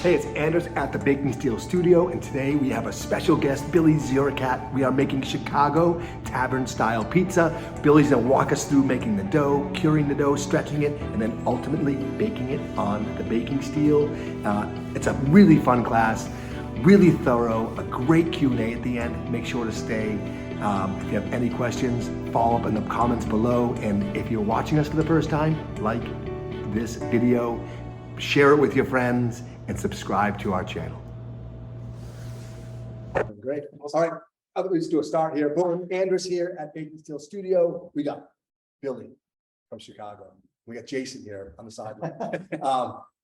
Hey, it's Anders at the Baking Steel Studio, and today we have a special guest, Billy Zureikat. We are making Chicago Tavern Style pizza. Billy's gonna walk us through making the dough, curing the dough, stretching it, and then ultimately baking it on the baking steel. It's a really fun class, really thorough, a great Q&A at the end. Make sure to stay. If you have any questions, follow up in the comments below. And if you're watching us for the first time, like this video, share it with your friends, and subscribe to our channel. Great. All right, let's do a start here. Boom, Anders here at Baking Steel Studio. We got Billy from Chicago. We got Jason here on the sideline,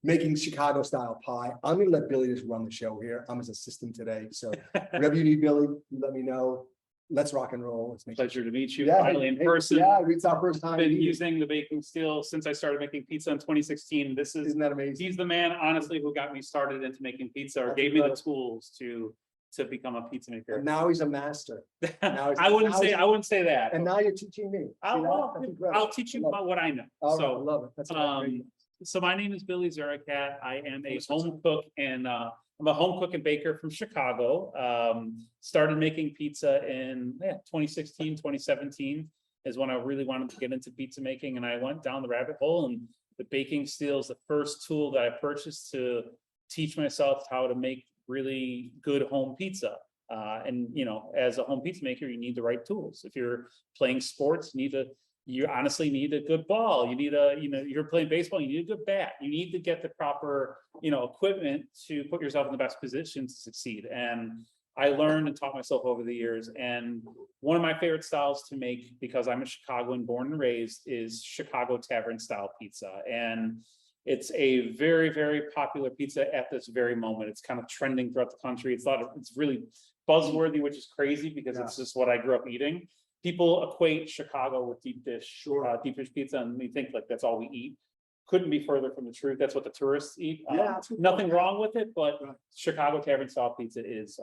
making Chicago style pie. I'm gonna let Billy just run the show here. I'm his assistant today, so whatever you need, Billy, you let me know. Let's rock and roll. Let's make Pleasure to meet you Yeah, finally in person. Yeah, it's our first time. I've been using the baking steel since I started making pizza in 2016. Isn't that amazing? He's the man, honestly, who got me started into making pizza or gave me the tools to become a pizza maker. And now he's a master. Now I wouldn't say that. And now you're teaching me. I'll teach you about what I know. I So, love it. That's great. so my name is Billy Zureikat. I am a home cook and I'm a home cook and baker from Chicago. Started making pizza in 2016, 2017 is when I really wanted to get into pizza making, and I went down the rabbit hole, and the baking steel is the first tool that I purchased to teach myself how to make really good home pizza. And you know, as a home pizza maker, you need the right tools. If you're playing sports, you honestly need a good ball. You need you're playing baseball, you need a good bat. You need to get the proper, equipment to put yourself in the best position to succeed. And I learned and taught myself over the years. And one of my favorite styles to make, because I'm a Chicagoan born and raised, is Chicago Tavern Style pizza. And it's a very, very popular pizza at this very moment. It's kind of trending throughout the country. It's really buzzworthy, which is crazy because it's just what I grew up eating. People equate Chicago with deep dish pizza, and we think like that's all we eat. Couldn't be further from the truth. That's what the tourists eat. Nothing wrong with it, but Chicago Tavern Style pizza is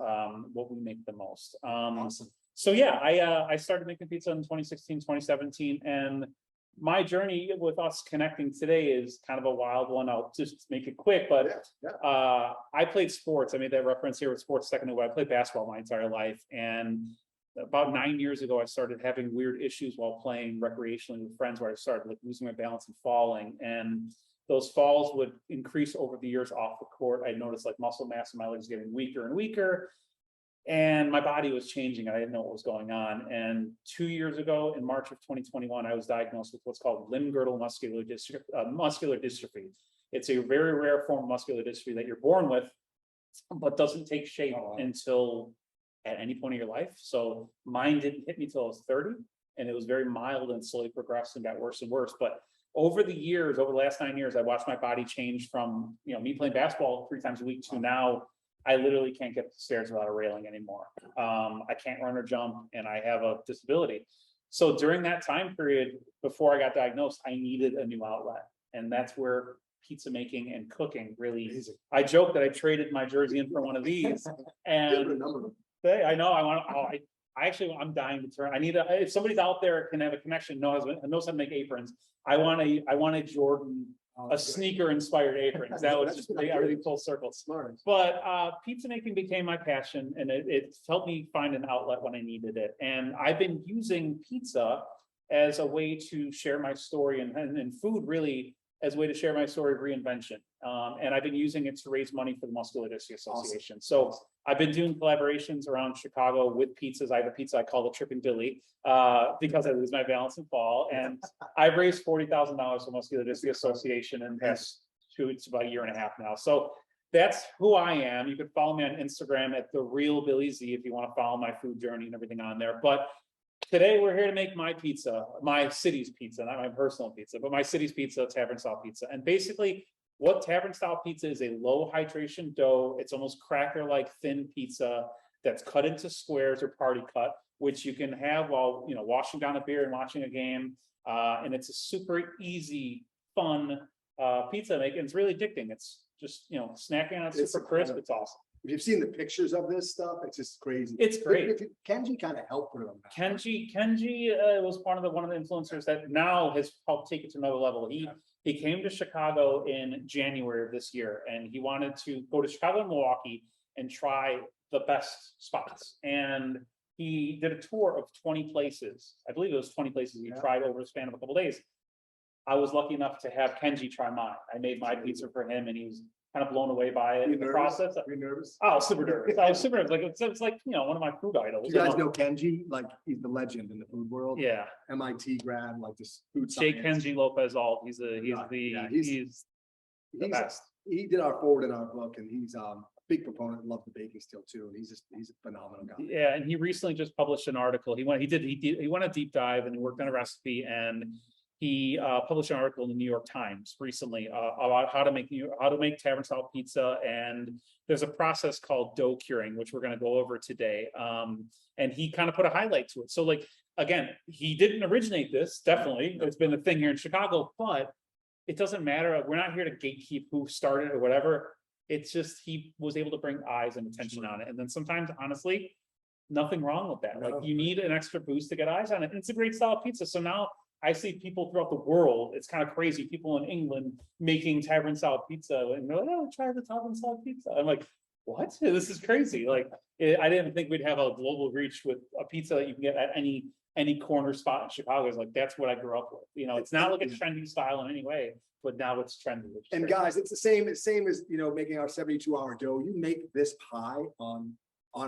what we make the most. Awesome. So yeah, I started making pizza in 2016, 2017, and my journey with us connecting today is kind of a wild one. I'll just make it quick, but I played sports. I made that reference here with sports second ago. I played basketball my entire life, and about 9 years ago, I started having weird issues while playing recreationally with friends, where I started like losing my balance and falling. And those falls would increase over the years off the court. I noticed like muscle mass in my legs getting weaker and weaker, and my body was changing. I didn't know what was going on. And 2 years ago, in March of 2021, I was diagnosed with what's called limb-girdle muscular dystrophy. It's a very rare form of muscular dystrophy that you're born with, but doesn't take shape until at any point in your life. So mine didn't hit me till I was 30, and it was very mild and slowly progressed and got worse and worse. But over the last 9 years, I watched my body change from, me playing basketball 3 times a week to now I literally can't get up the stairs without a railing anymore. I can't run or jump, and I have a disability. So during that time period, before I got diagnosed, I needed a new outlet. And that's where pizza making and cooking really, I joke that I traded my jersey in for one of these. And I know I'm dying to turn. If somebody's out there can have a connection, knows how to make aprons. I want a Jordan, a sneaker inspired aprons. That would just make everything full circle. Smart. But pizza making became my passion, and it helped me find an outlet when I needed it. And I've been using pizza as a way to share my story, and food really as a way to share my story of reinvention. And I've been using it to raise money for the Muscular Dystrophy Association. Awesome. So I've been doing collaborations around Chicago with pizzas. I have a pizza I call the Tripping Billy because I lose my balance and fall. And I've raised $40,000 for Muscular Dystrophy Association in the past it's about a year and a half now. So that's who I am. You can follow me on Instagram at @TheRealBillyZ if you want to follow my food journey and everything on there. But today we're here to make my pizza, my city's pizza, not my personal pizza, but my city's pizza, Tavern Style pizza. And basically what Tavern Style pizza is, a low hydration dough. It's almost cracker-like thin pizza that's cut into squares or party cut, which you can have while, washing down a beer and watching a game. And it's a super easy, fun pizza to make. And it's really addicting. It's just, snacking on it, super crisp. It's awesome. If you've seen the pictures of this stuff, it's just crazy. It's great. Kenji kind of helped put it on that. Kenji was one of the influencers that now has helped take it to another level. He came to Chicago in January of this year, and he wanted to go to Chicago and Milwaukee and try the best spots. And he did a tour of 20 places. I believe it was 20 places he tried over the span of a couple of days. I was lucky enough to have Kenji try mine. I made my pizza for him, and he was kind of blown away by it in the process. Were you nervous? Oh, super nervous. I was super nervous. Like it's like, you know, one of my food idols. You guys know Kenji? Like, he's the legend in the food world. Yeah. MIT grad, like this food Jay science. Kenji Lopez Alt. He's the best. He did our forward in our book, and he's a big proponent, loved the baking still too, and he's a phenomenal guy. Yeah, and he recently just published an article. He went a deep dive and he worked on a recipe, and he published an article in the New York Times recently about how to make tavern style pizza. And there's a process called dough curing, which we're going to go over today. And he kind of put a highlight to it. So, like, again, he didn't originate this. Definitely, it's been a thing here in Chicago, but it doesn't matter. We're not here to gatekeep who started or whatever. It's just he was able to bring eyes and attention on it. And then sometimes, honestly, nothing wrong with that. Like, you need an extra boost to get eyes on it. And it's a great style of pizza. So now I see people throughout the world. It's kind of crazy. People in England making tavern style pizza, and they're like, "Oh, try the tavern style pizza." I'm like, "What? This is crazy!" Like, I didn't think we'd have a global reach with a pizza that you can get at any corner spot in Chicago. It's like, that's what I grew up with. You know, it's not like a trendy style in any way, but now it's trendy. And guys, it's the same as making our 72-hour dough. You make this pie on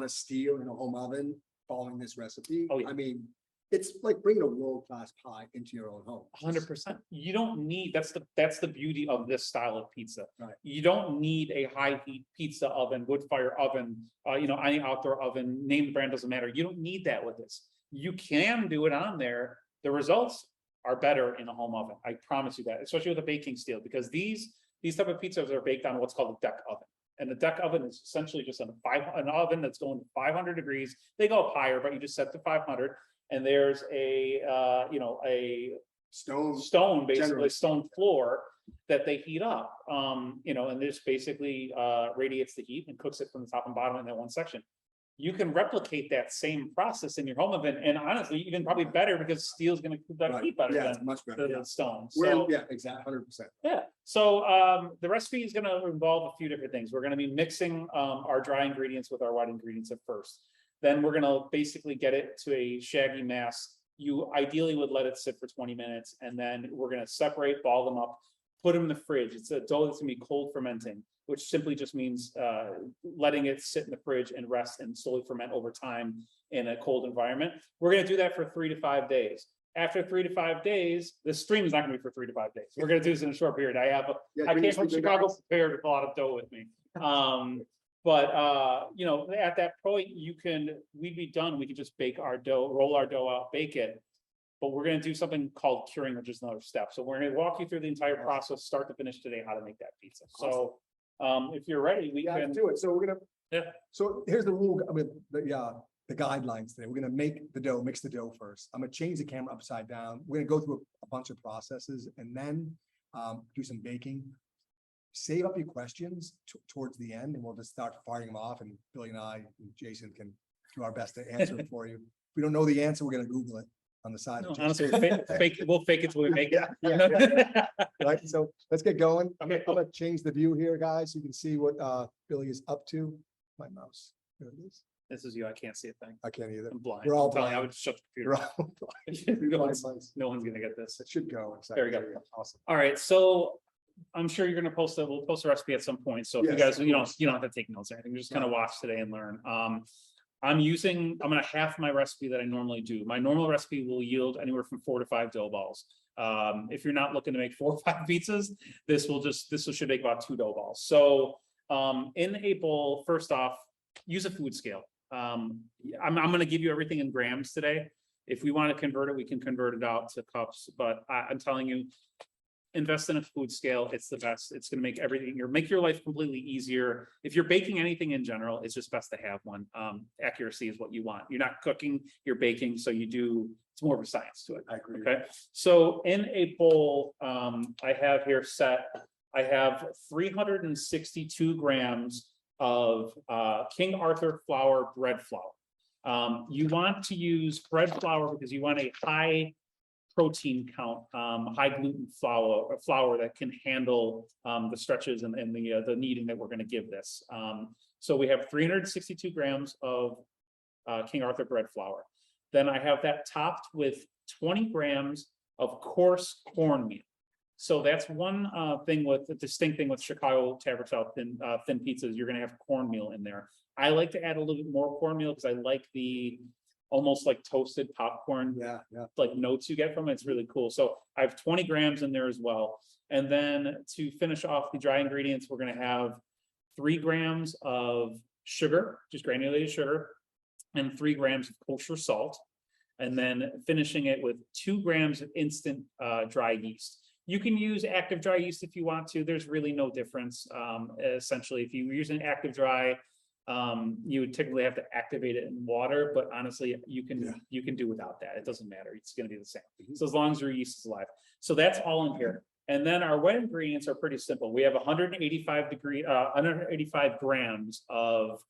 a steel in a home oven following this recipe. Oh, yeah. I mean, it's like bringing a world-class pie into your own home. 100%. You don't need, that's the beauty of this style of pizza. Right. You don't need a high heat pizza oven, wood fire oven, any outdoor oven, name the brand, doesn't matter. You don't need that with this. You can do it on there. The results are better in a home oven. I promise you that, especially with a baking steel, because these type of pizzas are baked on what's called a deck oven. And the deck oven is essentially just an oven that's going to 500 degrees. They go up higher, but you just set to 500. And there's a stone, basically stone floor that they heat up, and this basically radiates the heat and cooks it from the top and bottom in that one section. You can replicate that same process in your home oven, and honestly, even probably better, because steel is going to keep that heat better than much better than stone. So, exactly, 100%. Yeah. So the recipe is going to involve a few different things. We're going to be mixing our dry ingredients with our wet ingredients at first. Then we're going to basically get it to a shaggy mass. You ideally would let it sit for 20 minutes, and then we're going to separate, ball them up, put them in the fridge. It's a dough that's going to be cold fermenting, which simply just means letting it sit in the fridge and rest and slowly ferment over time in a cold environment. We're going to do that for 3 to 5 days. After 3 to 5 days, the stream is not going to be for 3 to 5 days. We're going to do this in a short period. I came from Chicago prepared with a lot of dough with me. But at that point, we'd be done. We could just bake our dough, roll our dough out, bake it. But we're going to do something called curing, which is another step. So we're going to walk you through the entire process, start to finish today, how to make that pizza. So if you're ready, we can do it. So we're gonna. Yeah. So here's the rule. I mean, the guidelines today. We're gonna make the dough, mix the dough first. I'm gonna change the camera upside down. We're gonna go through a bunch of processes and then do some baking. Save up your questions towards the end, and we'll just start firing them off. And Billy and I and Jason can do our best to answer them for you. If we don't know the answer, we're gonna Google it on the side. No, honestly, we'll fake it till we make it. Yeah. Right. So let's get going. I'm gonna change the view here, guys, so you can see what Billy is up to. My mouse. There it is. This is you. I can't see a thing. I can't either. I'm blind. We're all I'm telling you, blind. I would shut the We're computer. all off. No one's gonna get this. It should go. There we go. Awesome. All right, so I'm sure you're gonna we'll post a recipe at some point. So if you Yes, guys, you don't have to take notes or anything, just kind of watch today and learn. I'm gonna half my recipe that I normally do. My normal recipe will yield anywhere from 4 to 5 dough balls. If you're not looking to make 4 or 5 pizzas, this should make about 2 dough balls. So in a bowl, first off, use a food scale. I'm gonna give you everything in grams today. If we want to convert it, we can convert it out to cups, but I'm telling you, invest in a food scale. It's the best. It's going to make make your life completely easier. If you're baking anything in general, it's just best to have one. Accuracy is what you want. You're not cooking, you're baking. So it's more of a science to it. I agree. Okay. So in a bowl, I have here I have 362 grams of King Arthur flour, bread flour. You want to use bread flour because you want a high protein count, high gluten flour that can handle the stretches and the kneading that we're going to give this. So we have 362 grams of King Arthur bread flour. Then I have that topped with 20 grams of coarse cornmeal. So that's one thing with the distinct thing with Chicago Tavern Style thin pizzas. You're going to have cornmeal in there. I like to add a little bit more cornmeal because I like the almost like toasted popcorn like notes you get from it. It's really cool. So I have 20 grams in there as well. And then to finish off the dry ingredients, we're going to have 3 grams of sugar, just granulated sugar, and 3 grams of kosher salt. And then finishing it with 2 grams of instant dry yeast. You can use active dry yeast if you want to. There's really no difference. Essentially, if you use an active dry, you would typically have to activate it in water, but honestly, you can do without that. It doesn't matter. It's going to be the same. So as long as your yeast is alive. So that's all in here. And then our wet ingredients are pretty simple. We have 185 grams of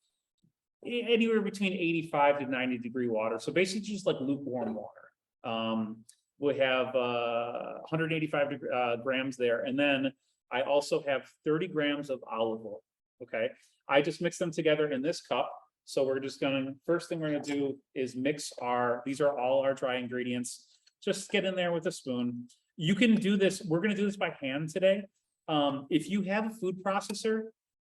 anywhere between 85 to 90 degree water. So basically just like lukewarm water. We have 185 grams there. And then I also have 30 grams of olive oil. Okay. I just mix them together in this cup. So we're just going first thing we're going to do is mix these are all our dry ingredients. Just get in there with a spoon. You can do this. We're going to do this by hand today. If you have a food processor,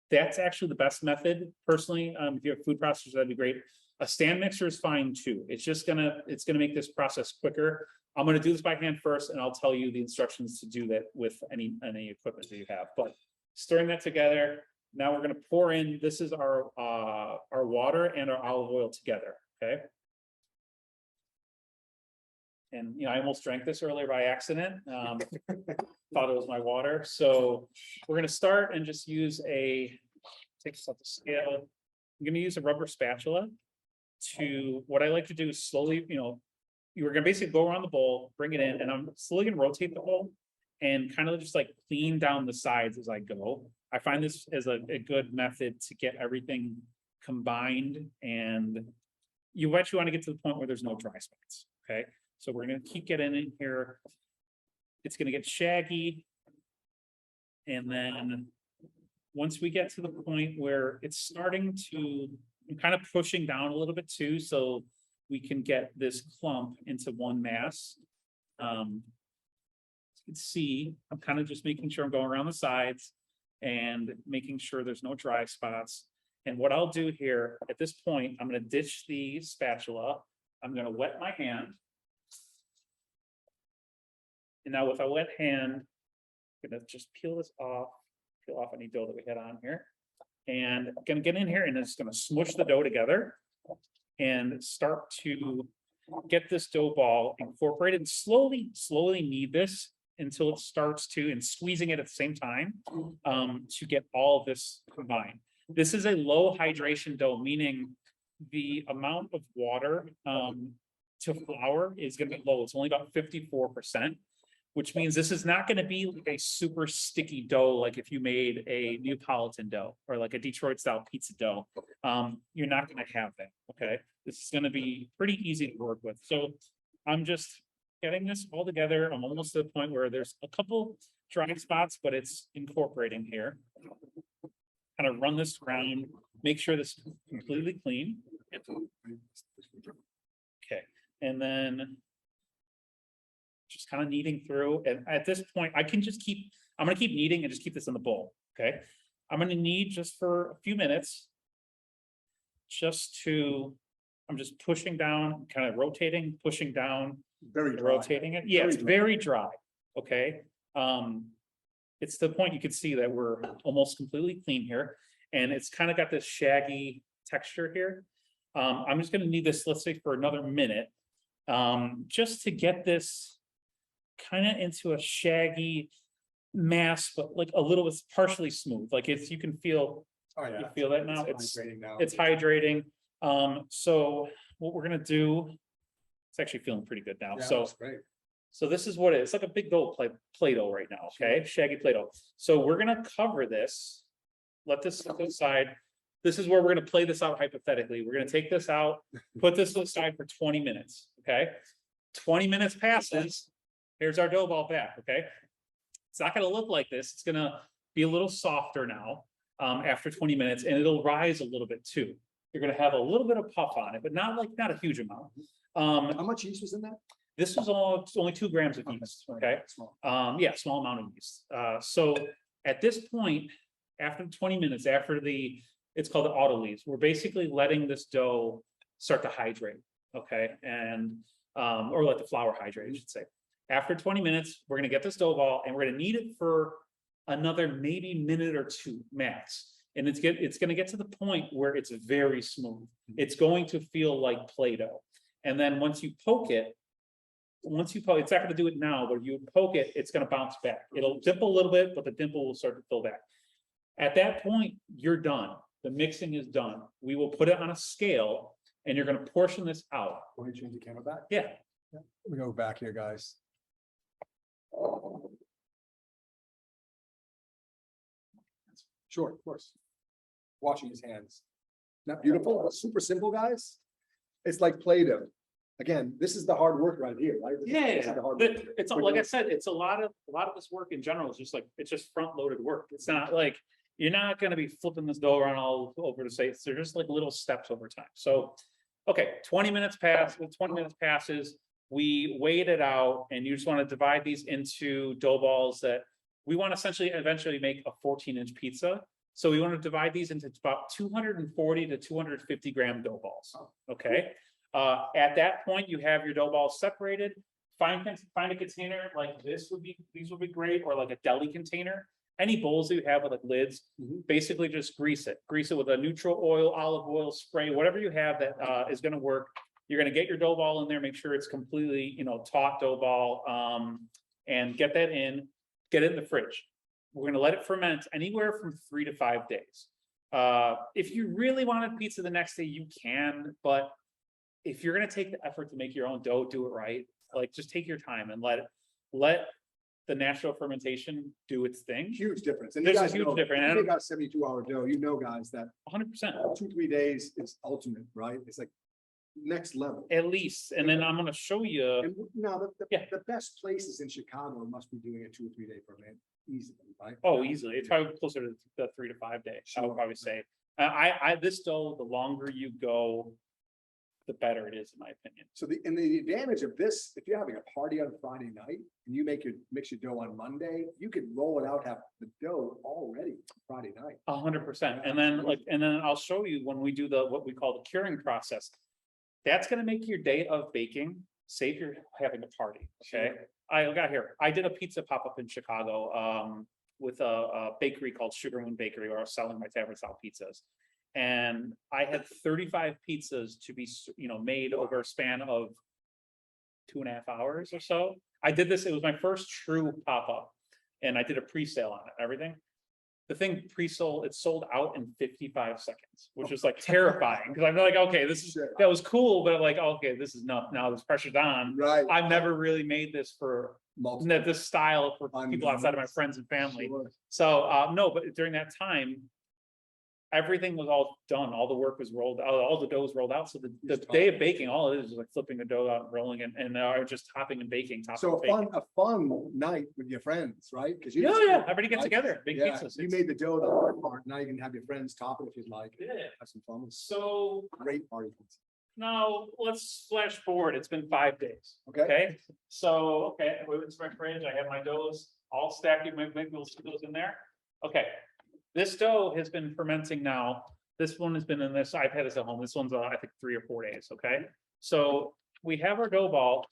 that's actually the best method. Personally, if you have a food processor, that'd be great. A stand mixer is fine too. It's gonna make this process quicker. I'm gonna do this by hand first, and I'll tell you the instructions to do that with any equipment that you have. But stirring that together, now we're gonna pour in. This is our water and our olive oil together. Okay. And I almost drank this earlier by accident. Thought it was my water. So we're gonna start and just use take this off the scale. I'm gonna use a rubber spatula what I like to do is slowly, you're gonna basically go around the bowl, bring it in, and I'm slowly gonna rotate the bowl and kind of just like clean down the sides as I go. I find this as a good method to get everything combined, and you actually want to get to the point where there's no dry spots. Okay. So we're going to keep getting in here. It's going to get shaggy. And then once we get to the point where it's starting to, I'm kind of pushing down a little bit too, so we can get this clump into one mass. As you can see, I'm kind of just making sure I'm going around the sides and making sure there's no dry spots. And what I'll do here at this point, I'm going to ditch the spatula. I'm going to wet my hand. And now with a wet hand, I'm gonna just peel off any dough that we had on here. And I'm gonna get in here and it's gonna smush the dough together and start to get this dough ball incorporated and slowly knead this until it starts to, and squeezing it at the same time to get all of this combined. This is a low hydration dough, meaning the amount of water to flour is gonna be low. It's only about 54%. Which means this is not going to be like a super sticky dough, like if you made a Neapolitan dough or like a Detroit style pizza dough. You're not going to have that. Okay. This is going to be pretty easy to work with. So I'm just getting this all together. I'm almost to the point where there's a couple dry spots, but it's incorporating here. Kind of run this around, make sure this is completely clean. Okay. And then just kind of kneading through. And at this point, I'm going to keep kneading and just keep this in the bowl. Okay. I'm going to knead just for a few minutes. I'm just pushing down, kind of rotating, pushing down, rotating it. Yeah, it's very dry. Okay. It's the point you can see that we're almost completely clean here. And it's kind of got this shaggy texture here. I'm just going to knead this, let's say, for another minute, just to get this kind of into a shaggy mass, but like a little bit partially smooth. Like you can feel, you feel that now. It's hydrating. So what we're gonna do, it's actually feeling pretty good now. So this is what it is. It's like a big old Play-Doh right now. Okay, shaggy Play-Doh. So we're gonna cover this. Let this to the side. This is where we're gonna play this out hypothetically. We're gonna take this out, put this to the side for 20 minutes. Okay, 20 minutes passes. Here's our dough ball back, okay? It's not gonna look like this. It's gonna be a little softer now after 20 minutes, and it'll rise a little bit too. You're gonna have a little bit of puff on it, but not a huge amount. How much yeast was in that? This was only 2 grams of yeast, okay? Small. Yeah, small amount of yeast. So at this point, after 20 minutes, it's called the autolyse, we're basically letting this dough start to hydrate, okay? And, or let the flour hydrate, I should say. After 20 minutes, we're gonna get this dough ball and we're gonna knead it for another maybe minute or 2 max. And it's gonna get to the point where it's very smooth. It's going to feel like Play-Doh. And then once you poke it, it's not gonna do it now, but you poke it, it's gonna bounce back. It'll dimple a little bit, but the dimple will start to fill back. At that point, you're done. The mixing is done. We will put it on a scale and you're gonna portion this out. Want to change the camera back? Yeah. Let me go back here, guys. Sure, of course. Washing his hands. Not beautiful, super simple, guys. It's like Play-Doh. Again, this is the hard work right here, right? This is the hard work. It's like I said, it's a lot of this work in general is just like, it's just front loaded work. It's not like, you're not gonna be flipping this dough around all over the place. They're just like little steps over time. So, okay, 20 minutes pass, when 20 minutes passes, we weighed it out and you just wanna divide these into dough balls that we want to eventually make a 14-inch pizza. So we want to divide these into about 240 to 250 gram dough balls. Okay. At that point, you have your dough balls separated. Find a container like these would be great, or like a deli container. Any bowls that you have with like lids, basically just grease it with a neutral oil, olive oil spray, whatever you have that is going to work. You're going to get your dough ball in there, make sure it's completely, taut dough ball, and get that in. Get it in the fridge. We're going to let it ferment anywhere from 3 to 5 days. If you really wanted pizza the next day, you can, but if you're going to take the effort to make your own dough, do it right. Like, just take your time and let the natural fermentation do its thing. Huge difference. And there's you guys a huge know, difference. If you got 72-hour dough, guys, that 100%. 2-3 days is ultimate, right? It's like next level. At least. And then I'm going to show you. And now the best places in Chicago must be doing a 2 or 3 day ferment easily, right? Oh, easily. It's probably closer to the 3 to 5 days. I would probably say. This dough, the longer you go, the better it is, in my opinion. So the advantage of this, if you're having a party on Friday night and you mix your dough on Monday, you could roll it out, have the dough all ready Friday night. 100%. And then I'll show you when we do what we call the curing process. That's going to make your day of baking, say if you're having a party. Okay. Sure. I did a pizza pop-up in Chicago with a bakery called Sugar Moon Bakery, where I was selling my Tavern Style pizzas. And I had 35 pizzas to be, made over a span of 2.5 hours or so. I did this. It was my first true pop-up, and I did a pre-sale on it, everything. The thing pre-sold, it sold out in 55 seconds, which was like terrifying, because I'm like, okay, that was cool, but I'm like, okay, this is enough now. This pressure's on. Right. I've never really made this for this style for people outside of my friends and family. Sure. So no, but during that time, everything was all done. All the work was rolled out. All the dough was rolled out. So the day of baking, all it is like flipping the dough out and rolling it, and just topping and baking. So a fun night with your friends, right? Because everybody gets together. Big pizzas. You made the dough the hard part. Now you can have your friends top it if you'd like. Yeah, have some fun. So great party pizza. Now let's flash forward. It's been 5 days. Okay. So I went into my fridge. I have my doughs all stacked. You make those in there. Okay. This dough has been fermenting now. This one has been in this. I've had this at home. This one's I think 3 or 4 days. Okay. So we have our dough ball.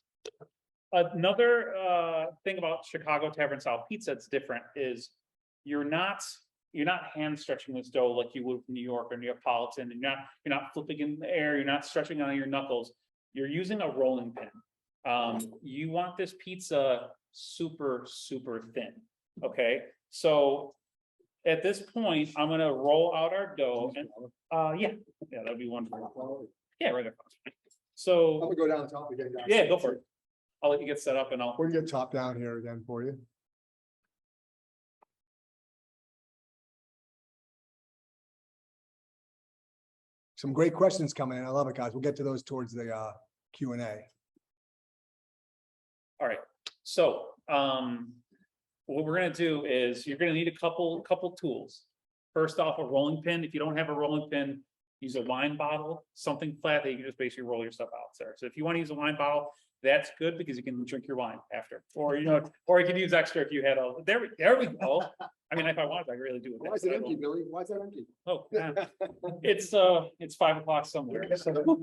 Another thing about Chicago Tavern Style pizza that's different is you're not hand stretching this dough like you would with New York or Neapolitan, and you're not flipping in the air, you're not stretching on your knuckles. You're using a rolling pin. You want this pizza super, super thin. Okay. So at this point, I'm gonna roll out our dough and that'd be wonderful. Yeah, right there. So I'm gonna go down top again, guys. Yeah, go for it. I'll let you get set up and we're gonna get top down here again for you. Some great questions coming in. I love it, guys. We'll get to those towards the Q&A. All right. So, what we're gonna do is you're gonna need a couple tools. First off, a rolling pin. If you don't have a rolling pin, use a wine bottle, something flat that you can just basically roll your stuff out there. So if you want to use a wine bottle, that's good because you can drink your wine after, or or you can use extra if you had a. There we go. I mean, if I wanted, I could really do it. Why is it empty, Billy? Why is that empty? Oh, yeah. It's 5 o'clock somewhere. So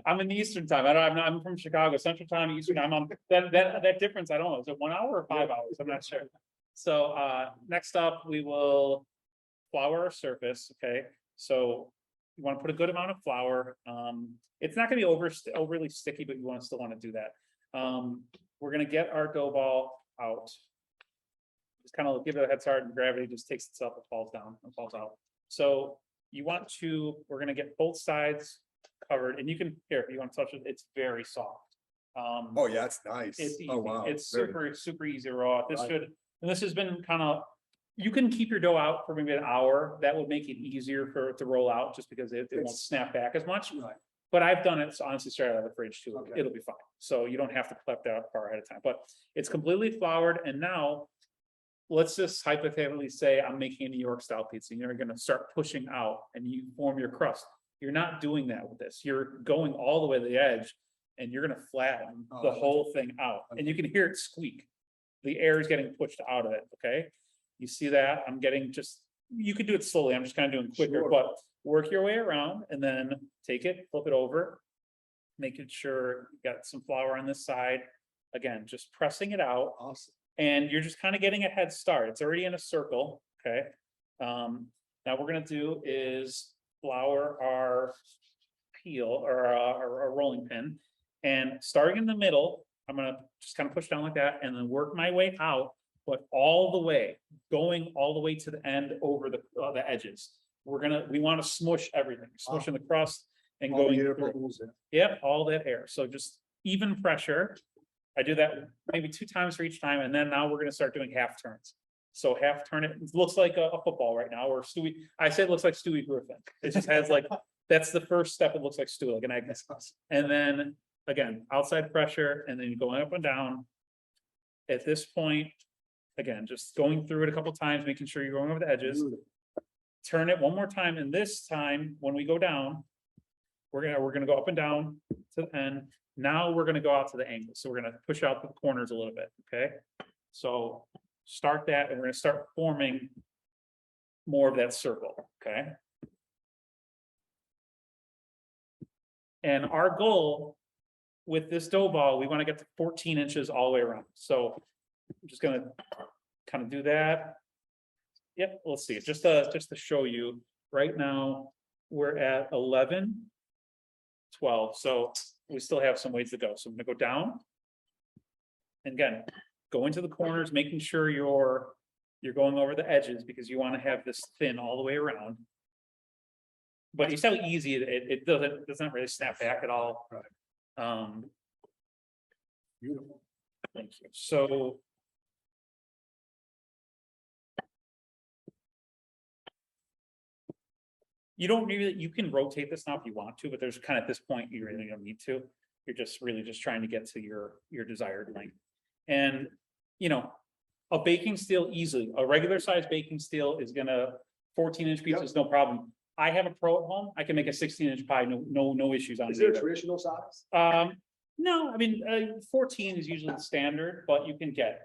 I'm in the Eastern time. I'm from Chicago, Central time, Eastern time. That difference, I don't know. Is it 1 hour or 5 hours? I'm not sure. So next up, we will flour our surface. Okay. So you want to put a good amount of flour. It's not going to be overly sticky, but you still want to do that. We're going to get our dough ball out. Just kind of give it a head start, and gravity just takes itself, it falls down and falls out. So we're going to get both sides covered, and you can, here, if you want to touch it, it's very soft. Oh yeah, it's nice. It's easy. Oh wow, It's very super easy raw. Right. This has been kind of, you can keep your dough out for maybe an hour. That would make it easier for it to roll out, just because it won't snap back as much. Right. But I've done it honestly straight out of the fridge too. Okay. It'll be fine. So you don't have to prep that far ahead of time, but it's completely floured. And now let's just hypothetically say I'm making a New York style pizza. You're going to start pushing out and you form your crust. You're not doing that with this. You're going all the way to the edge and you're going to flatten the whole thing out. And you can hear it squeak. The air is getting pushed out of it. Okay. You see that? I'm getting you could do it slowly. I'm just kind of doing quicker, Sure. but work your way around and then take it, flip it over, making sure you got some flour on this side. Again, just pressing it out. awesome. And you're just kind of getting a head start. It's already in a circle. Okay. Now what we're going to do is flour our peel or our rolling pin, and starting in the middle, I'm going to just kind of push down like that and then work my way out, but all the way, going all the way to the end over the edges. We want to smush everything, smushing the crust and All the going air through. bubbles in. Yep, all that air. So just even pressure. I do that maybe 2 times for each time, and then now we're going to start doing half turns. So half turn it looks like a football right now, or Stewie. I say it looks like Stewie Griffin. It just has like that's the first step. It looks like Stewie, like an egg. And then again, outside pressure, and then going up and down. At this point, again, just going through it a couple times, making sure you're going over the edges. Turn it one more time, and this time when we go down, we're gonna go up and down to the end. Now we're gonna go out to the angle. So we're gonna push out the corners a little bit. Okay. So start that, and we're gonna start forming more of that circle. Okay. And our goal with this dough ball, we want to get to 14 inches all the way around. So I'm just gonna kind of do that. Yep, let's see. Just to show you, right now we're at 11, 12. So we still have some ways to go. So I'm gonna go down. And again, go into the corners, making sure you're going over the edges, because you want to have this thin all the way around. But you see how easy it doesn't really snap back at all. Right. Beautiful. Thank you. So you can rotate this now if you want to, but there's kind of at this point, you really don't need to. You're just really just trying to get to your desired length. And, a baking steel easily, a regular size baking steel is gonna 14-inch pizza is no problem. I have a pro at home. I can make a 16-inch pie, no issues on it. Is there a traditional size? No, I mean, 14 is usually the standard, but you can get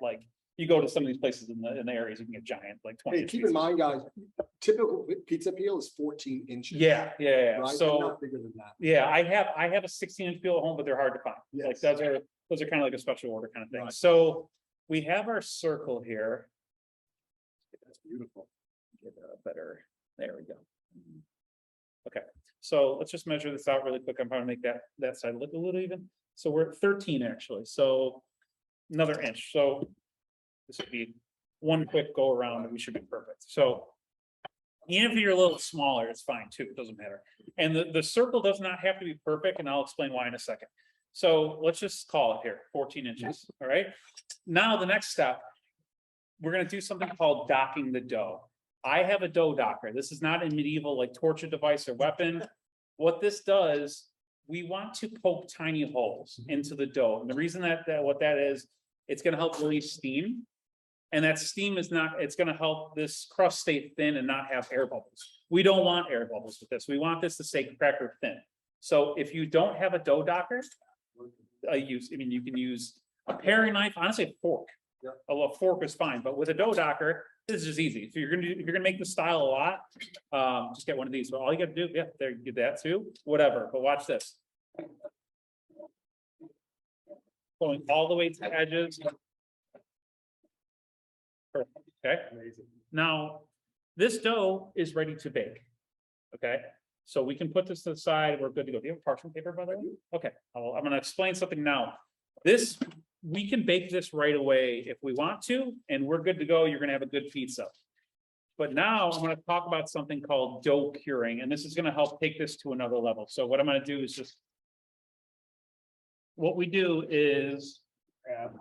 you go to some of these places in the areas, you can get giant, like 20. Hey, keep in mind, guys, typical pizza peel is 14 inches. Yeah. Right? So They're not bigger than that. yeah, I have a 16-inch peel at home, but they're hard to find. Like Yes. those are kind of like a special order kind of thing. Right. So we have our circle here. That's beautiful. Get a better, there we go. Okay, so let's just measure this out really quick. I'm trying to make that side look a little even. So we're at 13 actually, so another inch. So this would be one quick go around and we should be perfect. So even if you're a little smaller, it's fine too, it doesn't matter. And the circle does not have to be perfect, and I'll explain why in a second. So let's just call it here, 14 inches, all right? Now the next step, we're gonna do something called docking the dough. I have a dough docker. This is not a medieval like torture device or weapon. What this does, we want to poke tiny holes into the dough. And the reason that what that is it's gonna help release steam. And that steam is not, it's gonna help this crust stay thin and not have air bubbles. We don't want air bubbles with this. We want this to stay cracker thin. So if you don't have a dough docker, you can use a paring knife, honestly, a fork. Yeah. A fork is fine, but with a dough docker, this is just easy. If you're gonna make the style a lot, just get one of these. So all you gotta do, yeah, there, you get that too, whatever, but watch this. Going all the way to the edges. Perfect, okay? Amazing. Now, this dough is ready to bake, okay? So we can put this to the side, we're good to go. Do you have parchment paper, by the way? Okay, I'm gonna explain something now. This, we can bake this right away if we want to, and we're good to go. You're gonna have a good pizza. But now I'm gonna talk about something called dough curing, and this is gonna help take this to another level. So what I'm gonna do is just, what we do is grab.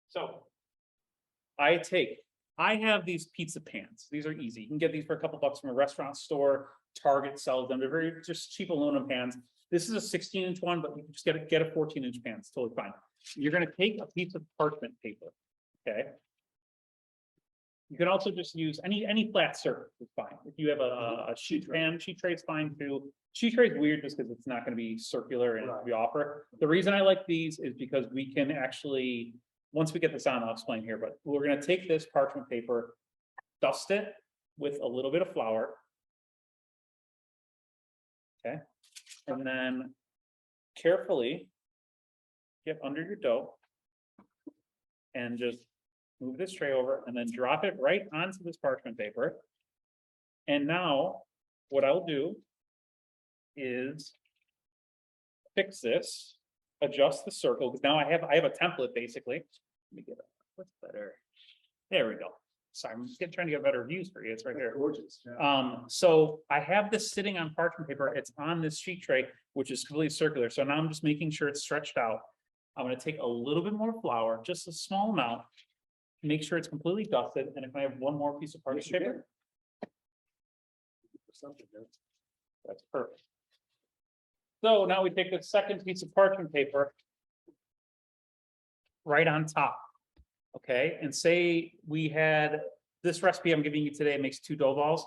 So I have these pizza pans. These are easy. You can get these for a couple bucks from a restaurant store. Target sells them. They're very just cheap aluminum pans. This is a 16-inch one, but you can just get a 14-inch pan. It's totally fine. You're going to take a piece of parchment paper. Okay. You can also just use any flat surface is fine. If you have a sheet pan, sheet tray is fine too. Sheet tray is weird just because it's not going to be circular and we offer. The reason I like these is because we can actually, once we get this on, I'll explain here, but we're going to take this parchment paper, dust it with a little bit of flour. Okay. And then carefully get under your dough and just move this tray over and then drop it right onto this parchment paper. And now what I'll do is fix this, adjust the circle, because now I have a template basically. Let me get it. What's better? There we go. Sorry, I'm just trying to get better views for you. It's right here. Gorgeous. Yeah. So I have this sitting on parchment paper. It's on this sheet tray, which is completely circular. So now I'm just making sure it's stretched out. I'm going to take a little bit more flour, just a small amount, make sure it's completely dusted. And if I have one more piece of parchment paper, that's perfect. So now we take the second piece of parchment paper right on top. Okay, and say we had this recipe I'm giving you today makes 2 dough balls.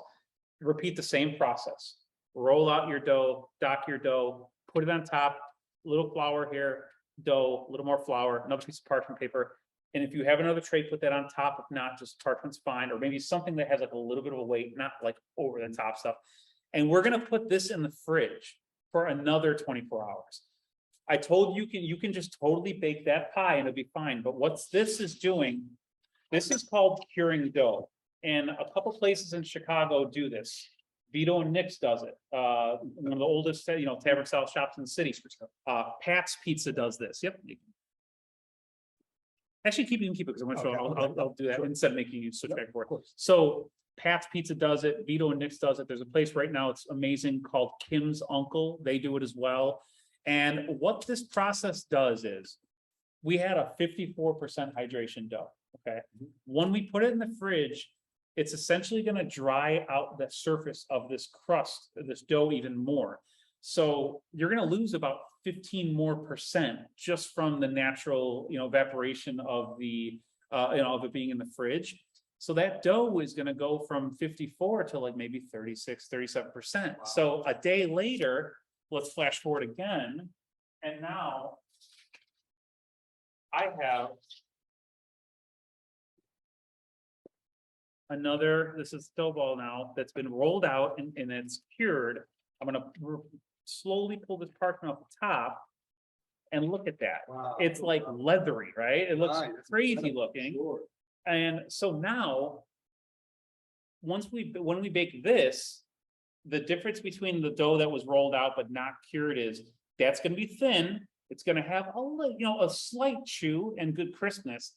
Repeat the same process. Roll out your dough, dock your dough, put it on top, little flour here, dough, a little more flour, another piece of parchment paper. And if you have another tray, put that on top. If not, just parchment's fine, or maybe something that has like a little bit of a weight, not like over the top stuff. And we're gonna put this in the fridge for another 24 hours. I told you can just totally bake that pie and it'll be fine. But what's this is doing, this is called curing dough. And a couple places in Chicago do this. Vito and Nick's does it. One of the oldest, Tavern Style shops in the city. Pat's Pizza does this. Yep. Actually, you can keep it because I'm going to show. I'll do that instead of making you switch back and forth. So Pat's Pizza does it. Vito and Nick's does it. There's a place right now. It's amazing called Kim's Uncle. They do it as well. And what this process does is we had a 54% hydration dough. Okay. When we put it in the fridge, it's essentially going to dry out the surface of this crust, this dough even more. So you're going to lose about 15% more just from the natural, evaporation of the, of it being in the fridge. So that dough is going to go from 54 to like maybe 36, 37%. Wow. So a day later, let's flash forward again. And now I have another, this is dough ball now that's been rolled out and it's cured. I'm going to slowly pull this parchment off the top and look at that. Wow. It's like leathery, right? It looks crazy looking. Sure. And so now, when we bake this, the difference between the dough that was rolled out but not cured is that's going to be thin. It's going to have a slight chew and good crispness.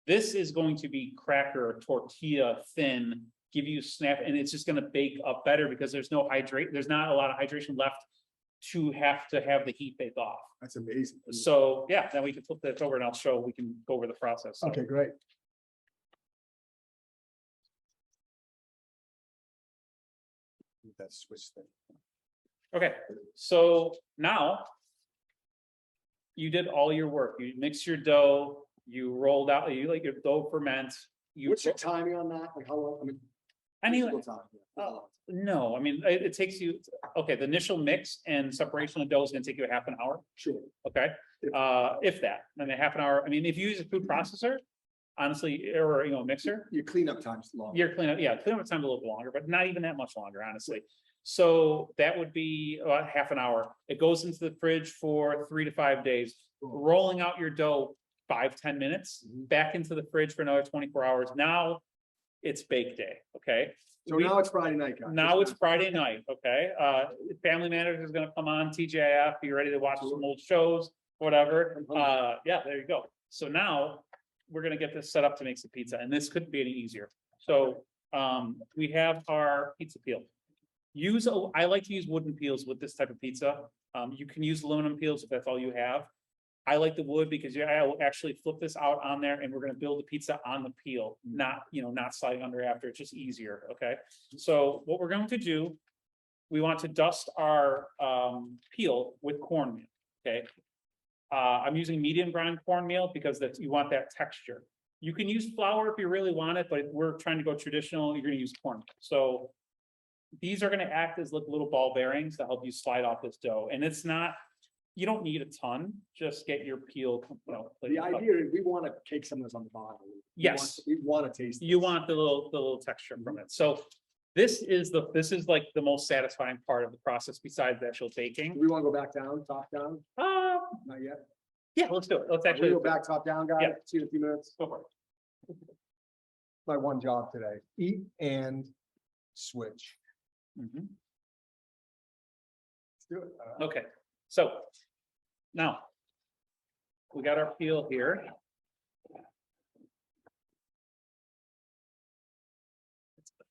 This is going to be cracker or tortilla thin, give you snap, and it's just going to bake up better because there's no there's not a lot of hydration left to have the heat bake off. That's amazing. So yeah, then we can flip that over and we can go over the process. So. Okay, great. That switch thing. Okay, so now You did all your work. You mix your dough, you rolled out, you let your dough ferment. What's your timing on that? Like how long? I mean, typical time? no, I mean, it takes you, okay, the initial mix and separation of dough is gonna take you a half an hour, Sure. okay? If that, I mean, half an hour, I mean, if you use a food processor, honestly, or, a mixer, Your cleanup time's long. your cleanup time's a little bit longer, but not even that much longer, honestly. So that would be about half an hour. It goes into the fridge for 3 to 5 days. Rolling out your dough 5-10 minutes, back into the fridge for another 24 hours. Now it's bake day, okay? So now it's Friday night, guys. Now it's Friday night, okay? Family Manager is gonna come on, TGIF, be ready to watch some old shows, whatever. Yeah, there you go. So now we're gonna get this set up to make some pizza, and this couldn't be any easier. So we have our pizza peel. I like to use wooden peels with this type of pizza. You can use aluminum peels if that's all you have. I like the wood because I will actually flip this out on there and we're gonna build the pizza on the peel, not sliding under after. It's just easier, okay? So what we're going to do, we want to dust our peel with cornmeal, okay? I'm using medium grind cornmeal because you want that texture. You can use flour if you really want it, but if we're trying to go traditional, you're gonna use cornmeal. So these are gonna act as little ball bearings to help you slide off this dough. And it's not, you don't need a ton, just get your peel. The idea is we want to cake some of this on the bottom. Yes. We want to taste. You want the little texture from it. So this is like the most satisfying part of the process besides the actual baking. Do we want to go back down, top down? Not yet. Yeah, let's do it. Let's We actually go back, top down, guys. Yeah. See you in a few minutes. go for it. My one job today, eat and switch. Mhm. Let's do it. Okay, so now we got our peel here.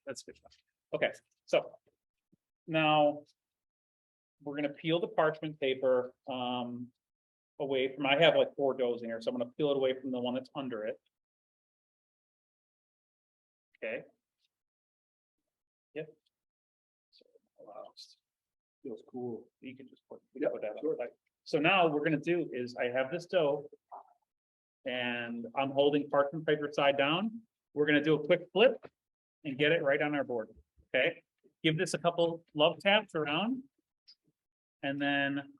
That's good. Okay, so now we're gonna peel the parchment paper away from, I have like 4 doughs in here, so I'm gonna peel it away from the one that's under it. Okay. Yep. So, Feels cool. you can just put Yep, that sure. up. So now what we're gonna do is I have this dough and I'm holding parchment paper side down. We're gonna do a quick flip and get it right on our board, okay? Give this a couple love taps around. And then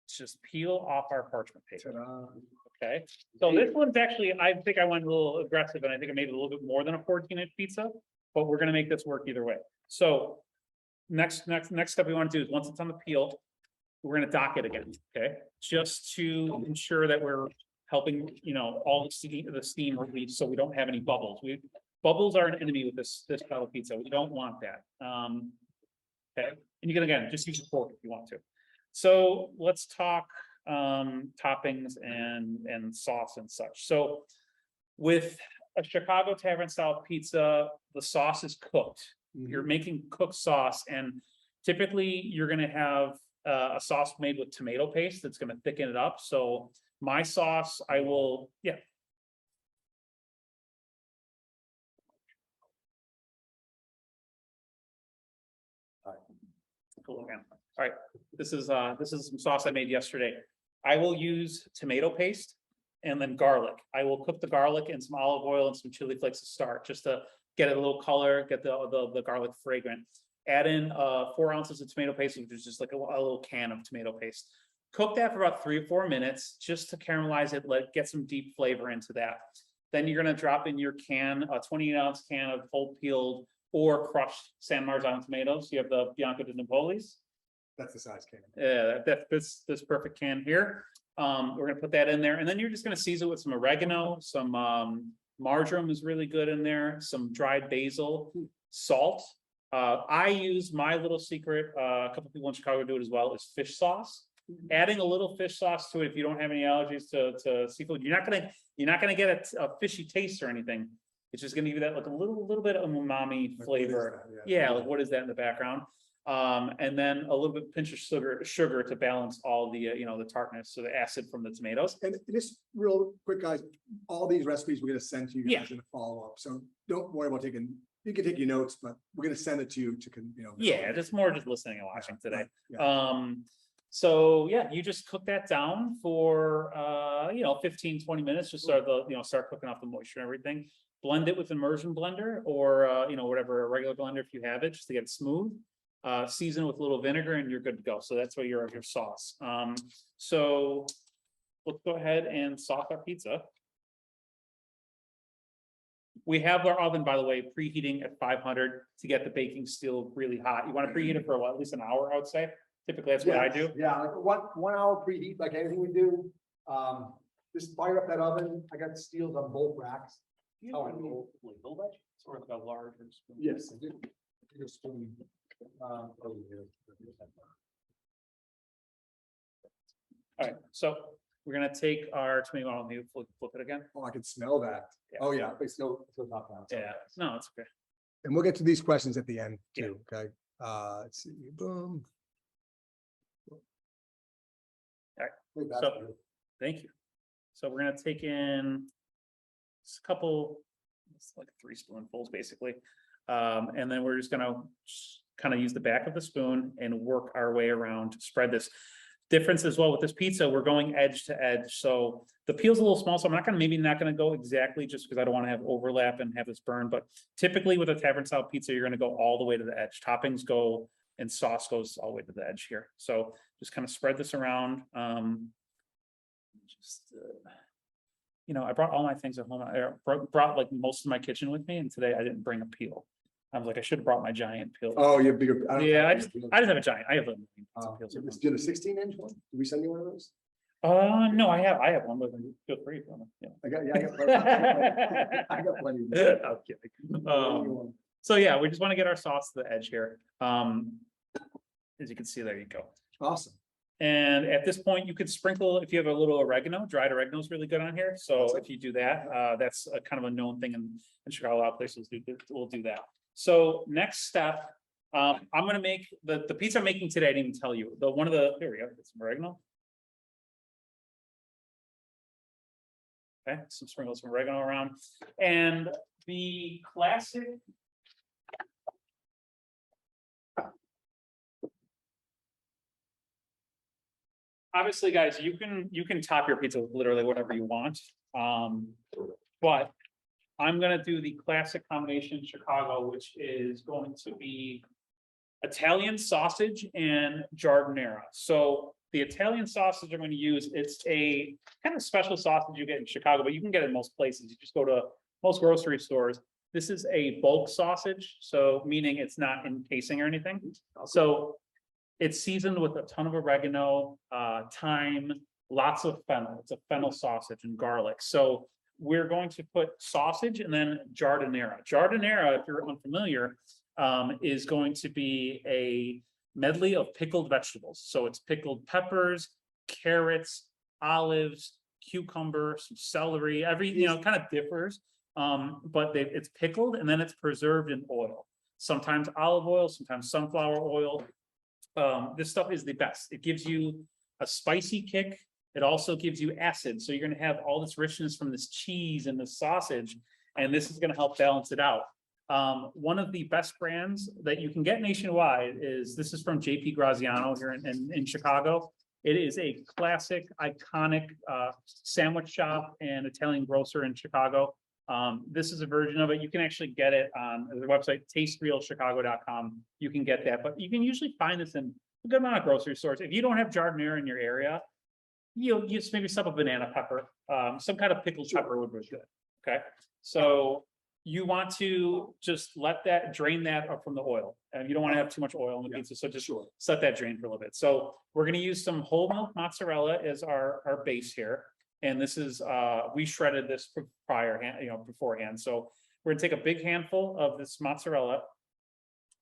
just peel off our parchment paper, Ta-da. okay? So this one's actually, I think I went a little aggressive and I think I made it a little bit more than a 14-inch pizza, but we're gonna make this work either way. So next step we want to do is once it's on the peel, we're gonna dock it again, okay? Just to ensure that we're helping, all the steam release so we don't have any bubbles. Bubbles are an enemy with this style of pizza. We don't want that. Okay, and you can, again, just use a fork if you want to. So let's talk toppings and sauce and such. So with a Chicago tavern style pizza, the sauce is cooked. You're making cooked sauce, and typically you're gonna have a sauce made with tomato paste that's gonna thicken it up. So my sauce, I will, Cool again. All right, this is some sauce I made yesterday. I will use tomato paste and then garlic. I will cook the garlic in some olive oil and some chili flakes to start, just to get it a little color, get the garlic fragrant. Add in 4 ounces of tomato paste, which is just like a little can of tomato paste. Cook that for about 3 or 4 minutes, just to caramelize it, get some deep flavor into that. Then you're gonna drop in your can, a 28-ounce can of whole peeled or crushed San Marzano tomatoes. You have the Bianco de Napolis. That's the size can. Yeah, this perfect can here. We're gonna put that in there, and then you're just gonna season it with some oregano, some marjoram is really good in there, some dried basil, salt. I use my little secret. A couple people in Chicago do it as well. Is fish sauce. Adding a little fish sauce to it if you don't have any allergies to seafood. You're not gonna get a fishy taste or anything. It's just gonna give you that like a little bit of umami flavor. Yeah, like what is that in the background? And then a little bit pinch of sugar to balance all the the tartness, so the acid from the tomatoes. And just real quick, guys, all these recipes we're gonna send to you guys in a follow-up. So don't worry about taking. You can take your notes, but we're gonna send it to you to Yeah, just more just listening and watching today. So yeah, you just cook that down for 15-20 minutes, just start start cooking off the moisture and everything. Blend it with immersion blender or whatever, a regular blender if you have it, just to get it smooth. Season with a little vinegar and you're good to go. So that's what your sauce. So let's go ahead and sauce our pizza. We have our oven, by the way, preheating at 500 to get the baking steel really hot. You want to preheat it for at least an hour, I would say. Typically, that's what I do. Yeah, like 1 hour preheat, like anything we do. Just fire up that oven. I got steels on both racks. Oh, I know. Little wedge, or like a larger spoon. Yes, I did. Your spoon. Over here. All right, so we're gonna take our tomato. Let me flip it again. Oh, I can smell that. Yeah. Oh, yeah. It's still top down. Yeah, no, it's okay. And we'll get to these questions at the end too. Okay. Let's see. Boom. All right. So, thank you. So we're gonna take in just a couple, it's like 3 spoonfuls basically. And then we're just gonna kind of use the back of the spoon and work our way around to spread this. Difference as well with this pizza, we're going edge to edge. So the peel's a little small, so I'm not gonna go exactly just because I don't want to have overlap and have this burn. But typically with a tavern style pizza, you're gonna go all the way to the edge. Toppings go and sauce goes all the way to the edge here. So just kind of spread this around. I brought all my things at home. I brought like most of my kitchen with me, and today I didn't bring a peel. I was like, I should have brought my giant peel. Oh, you have bigger. I just have a giant. I have a peels. Do you have a 16-inch one? Did we send you one of those? No, I have one, but feel free. Yeah. I got plenty. I got plenty. I'm kidding. So yeah, we just want to get our sauce to the edge here. As you can see, there you go. Awesome. And at this point, you could sprinkle, if you have a little oregano, dried oregano is really good on here. So if you do that, that's a kind of a known thing in Chicago. A lot of places will do that. So next step, I'm going to make the pizza I'm making today. I didn't even tell you here we go. Get some oregano. Okay, sprinkle some oregano around, and the classic. Obviously, guys, you can top your pizza with literally whatever you want. But I'm gonna do the classic combination in Chicago, which is going to be Italian sausage and giardiniera. So the Italian sausage I'm going to use, it's a kind of special sausage you get in Chicago, but you can get it in most places. You just go to most grocery stores. This is a bulk sausage, so meaning it's not in casing or anything. So it's seasoned with a ton of oregano, thyme, lots of fennel. It's a fennel sausage and garlic. So we're going to put sausage and then giardiniera. Giardiniera, if you're unfamiliar, is going to be a medley of pickled vegetables. So it's pickled peppers, carrots, olives, cucumber, some celery, kind of differs. But it's pickled and then it's preserved in oil. Sometimes olive oil, sometimes sunflower oil. This stuff is the best. It gives you a spicy kick. It also gives you acid. So you're going to have all this richness from this cheese and the sausage, and this is going to help balance it out. One of the best brands that you can get nationwide this is from JP Graziano here in Chicago. It is a classic, iconic sandwich shop and Italian grocer in Chicago. This is a version of it. You can actually get it on the website, tasterealchicago.com. You can get that, but you can usually find this in a good amount of grocery stores. If you don't have giardiniera in your area, you just maybe stop a banana pepper. Some kind of pickled pepper would be good. Okay. So you want to just drain that up from the oil. And you don't want to have too much oil in the pizza. So just let that drain for a little bit. So we're going to use some whole milk mozzarella as our base here. And this is, we shredded this beforehand. So we're gonna take a big handful of this mozzarella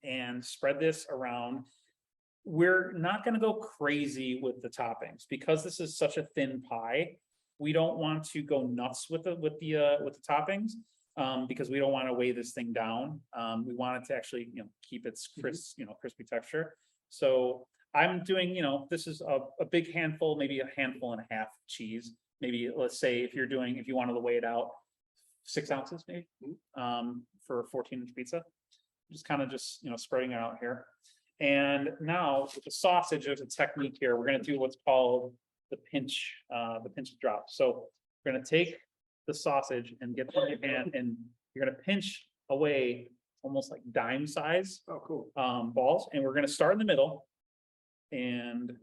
and spread this around. We're not gonna go crazy with the toppings because this is such a thin pie. We don't want to go nuts with the toppings because we don't want to weigh this thing down. We want it to actually, keep its crispy texture. So I'm doing, this is a big handful, maybe a handful and a half cheese. Maybe let's say if you wanted to weigh it out, 6 ounces maybe, for a 14-inch pizza. Just kind of spreading it out here. And now with the sausage, there's a technique here. We're gonna do what's called the pinch drop. So we're gonna take the sausage and get it in your hand, and you're gonna pinch away almost like dime size Oh, cool. balls, and we're gonna start in the middle and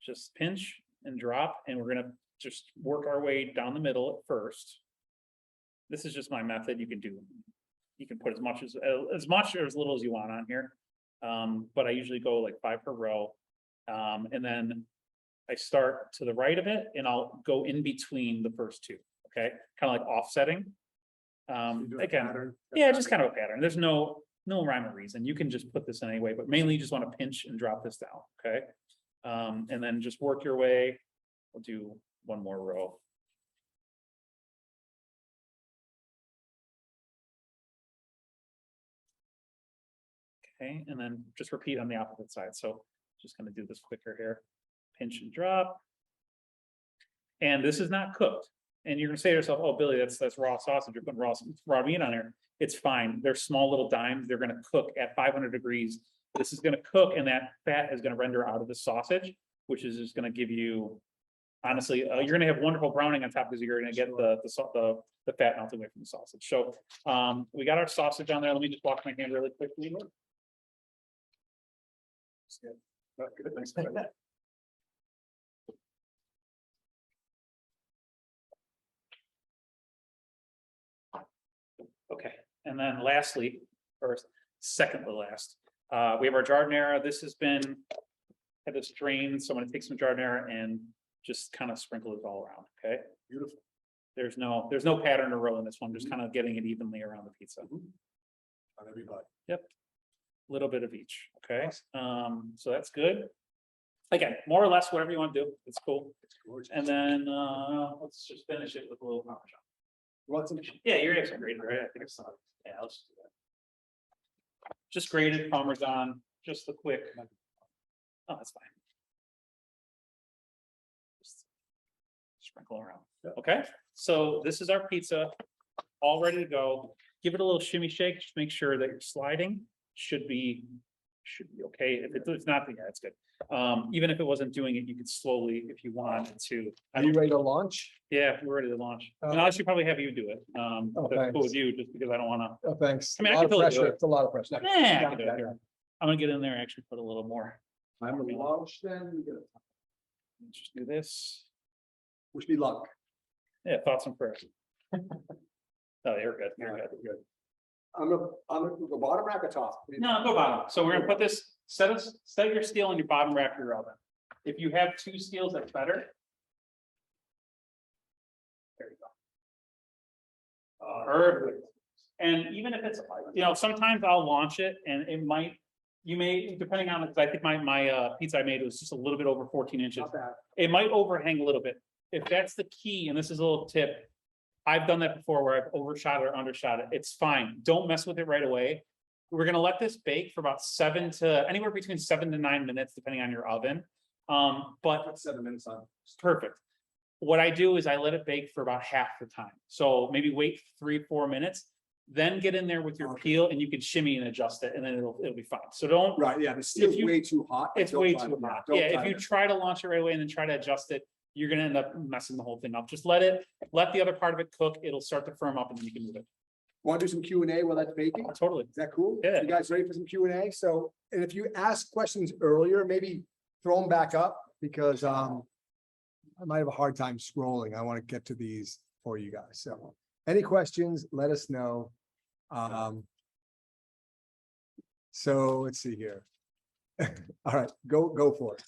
just pinch and drop, and we're gonna just work our way down the middle at first. This is just my method. You can put as much or as little as you want on here. But I usually go like 5 per row. And then I start to the right of it and I'll go in between the first two. Okay, kind of like offsetting. Again, yeah, just kind of a pattern. There's no rhyme or reason. You can just put this in any way, but mainly you just want to pinch and drop this down. Okay. And then just work your way. We'll do one more row. Okay, and then just repeat on the opposite side. So just gonna do this quicker here. Pinch and drop. And this is not cooked. And you're gonna say to yourself, oh, Billy, that's raw sausage. You're putting raw meat on here. It's fine. They're small little dimes. They're gonna cook at 500 degrees. This is gonna cook, and that fat is gonna render out of the sausage, which is just gonna give you, honestly, you're gonna have wonderful browning on top because you're gonna get the fat melting away from the sausage. So we got our sausage on there. Let me just wash my hand really quickly. Okay, and then lastly, or second to last, we have our jardinera. This has been had this drained, so I'm going to take some jardinera and just kind of sprinkle it all around. Okay, Beautiful. there's no pattern or row in this one. Just kind of getting it evenly around the pizza. On everybody. Yep, a little bit of each. Okay, so that's good. Again, more or less whatever you want to do. It's cool. It's gorgeous. And then let's just finish it with a little parmesan. Want some? Yeah, you're actually grated, right? I think it's not. Yeah, let's just do that. Just grated parmesan, just the quick. Oh, that's fine. Just sprinkle around. Okay, so this is our pizza, all ready to go. Give it a little shimmy shake. Just make sure that your sliding should be okay. If it's not, yeah, it's good. Even if it wasn't doing it, you could slowly, if you wanted to. Are you ready to launch? Yeah, we're ready to launch. And I should probably have you do it. That's cool with you, just because I don't want to. Oh, thanks. I mean, I A lot can of totally do pressure. it. It's a lot of pressure. Yeah, I can do it here. I'm gonna get in there and actually put a little more. I'm gonna launch then. We get Just do this. wish me luck. Yeah, thoughts and prayers. Oh, you're good. You're good. Good. I'm gonna go bottom rack or top? No, go bottom. So we're gonna put this, set your steel on your bottom rack of your oven. If you have 2 steels, that's better. There you go. Perfect. And even if it's, sometimes I'll launch it and it might, depending on it, because I think my pizza I made was just a little bit over 14 inches. Not bad. It might overhang a little bit. If that's the key, and this is a little tip, I've done that before where I've overshot or undershot it. It's fine. Don't mess with it right away. We're gonna let this bake for about anywhere between 7 to 9 minutes, depending on your oven. But Put 7 minutes on. perfect. What I do is I let it bake for about half the time. So maybe wait 3-4 minutes, then get in there with your peel and you can shimmy and adjust it and then it'll be fine. So don't. Right, yeah, the steel's way too hot. It's Don't way try too it. hot. Don't Yeah, try if you it. try to launch it right away and then try to adjust it, you're gonna end up messing the whole thing up. Just let the other part of it cook. It'll start to firm up and then you can move it. Want to do some Q&A while that's baking? Totally. Is that cool? Yeah. You guys ready for some Q&A? So, and if you asked questions earlier, maybe throw them back up because I might have a hard time scrolling. I want to get to these for you guys. So any questions, let us know. So let's see here. All right, go for it.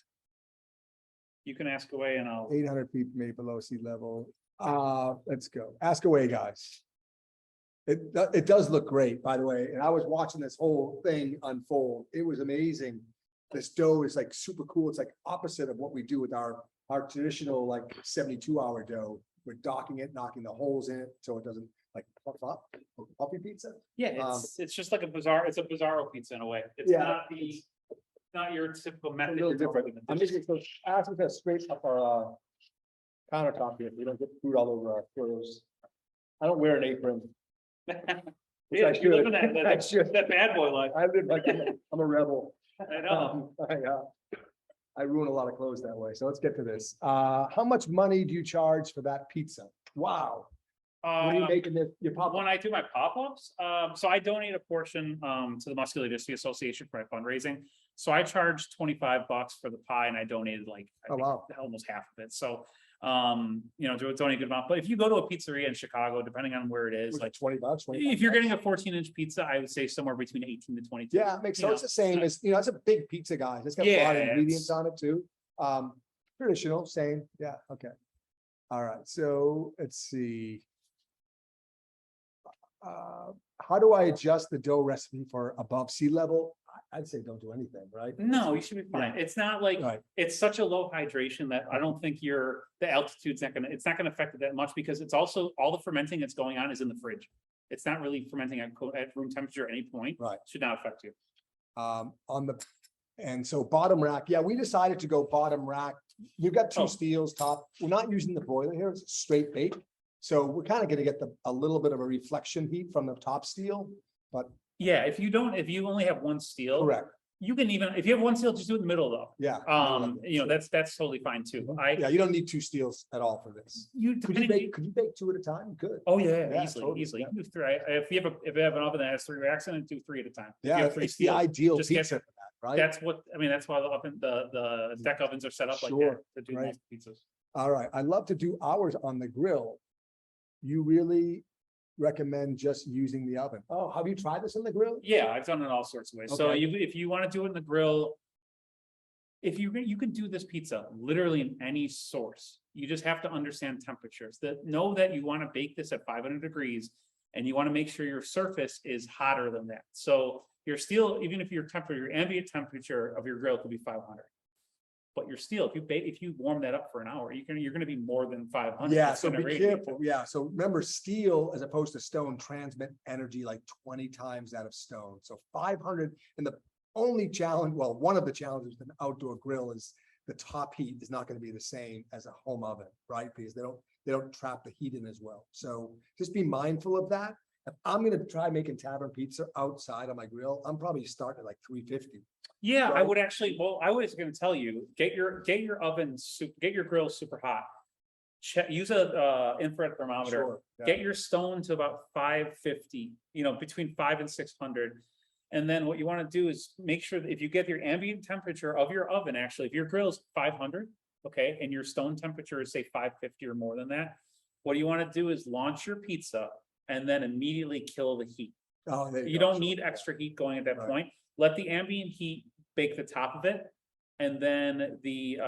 You can ask away and I'll. 800 feet maybe below sea level. Let's go. Ask away, guys. It does look great, by the way. And I was watching this whole thing unfold. It was amazing. This dough is like super cool. It's like opposite of what we do with our traditional like 72-hour dough. We're docking it, knocking the holes in it so it doesn't like puff up. Puffy pizza. Yeah, it's just like it's a bizarro pizza in a way. It's Yeah. not your typical A method. little you're different. doing I'm the just gonna ask to scrape up our countertop here. We don't get food all over our clothes. I don't wear an apron. dishes. Which I Yeah, you're living should. that, I that, should. that bad boy life. I live like I'm a rebel. I know. I ruin a lot of clothes that way. So let's get to this. How much money do you charge for that pizza? Wow. What are you making this? Your pop? When I do my pop-ups, so I donate a portion to the Muscular Dystrophy Association for my fundraising. So I charge $25 for the pie, and I donated like I think almost half of it. So donate a good amount. But if you go to a pizzeria in Chicago, depending on where it is, like $20. if you're getting a 14-inch pizza, I would say somewhere between 18 to 22. Yeah, it makes sense. It's the same as it's a big pizza, guys. It's got a lot of ingredients on it too. Traditional, same. Yeah, okay. All right. So let's see. How do I adjust the dough recipe for above sea level? I'd say don't do anything, right? No, you should be fine. It's not like it's such a low hydration that I don't think the altitude's it's not gonna affect it that much, because it's also all the fermenting that's going on is in the fridge. It's not really fermenting at room temperature at any point. Right. Should not affect you. And so bottom rack, we decided to go bottom rack. We've got two steels top. We're not using the boiler here, it's straight bake. So we're kind of going to get a little bit of a reflection heat from the top steel, but yeah, if you only have one steel, correct. You can even, if you have one steel, just do it in the middle though. Yeah. That's totally fine too. You don't need two steels at all for this. Could you bake two at a time? Good. Oh yeah, easily. You can do three. If you have an oven that has 3 racks in it, do 3 at a time. Yeah, it's the ideal pizza for that, right? That's why the oven, the deck ovens are set up like that to do nice pizzas. All right, I love to do ours on the grill. You really recommend just using the oven? Oh, have you tried this in the grill? Yeah, I've done it all sorts of ways. Okay. So if you want to do it in the grill, you can do this pizza literally in any source. You just have to understand temperatures. Know that you want to bake this at 500 degrees, and you want to make sure your surface is hotter than that. So your steel, even if your ambient temperature of your grill could be 500. But your steel, if you warm that up for an hour, you're going to be more than 500. Yeah, so be careful. Yeah, so remember, steel as opposed to stone transmit energy like 20 times that of stone. So 500, and the only challenge, well, one of the challenges with an outdoor grill is the top heat is not going to be the same as a home oven, right? Because they don't trap the heat in as well. So just be mindful of that. If I'm going to try making tavern pizza outside on my grill, I'm probably starting at like 350. Yeah, so, I would actually. Well, I was going to tell you, get your oven, get your grill super hot. Use a infrared thermometer. Sure, yeah. Get your stone to about 550. Between 500 and 600. And then what you want to do is make sure that if you get your ambient temperature of your oven, actually, if your grill is 500, okay, and your stone temperature is say 550 or more than that, what you want to do is launch your pizza and then immediately kill the heat. Oh, you don't need extra heat going at that point. Let the ambient heat bake the top of it, and then the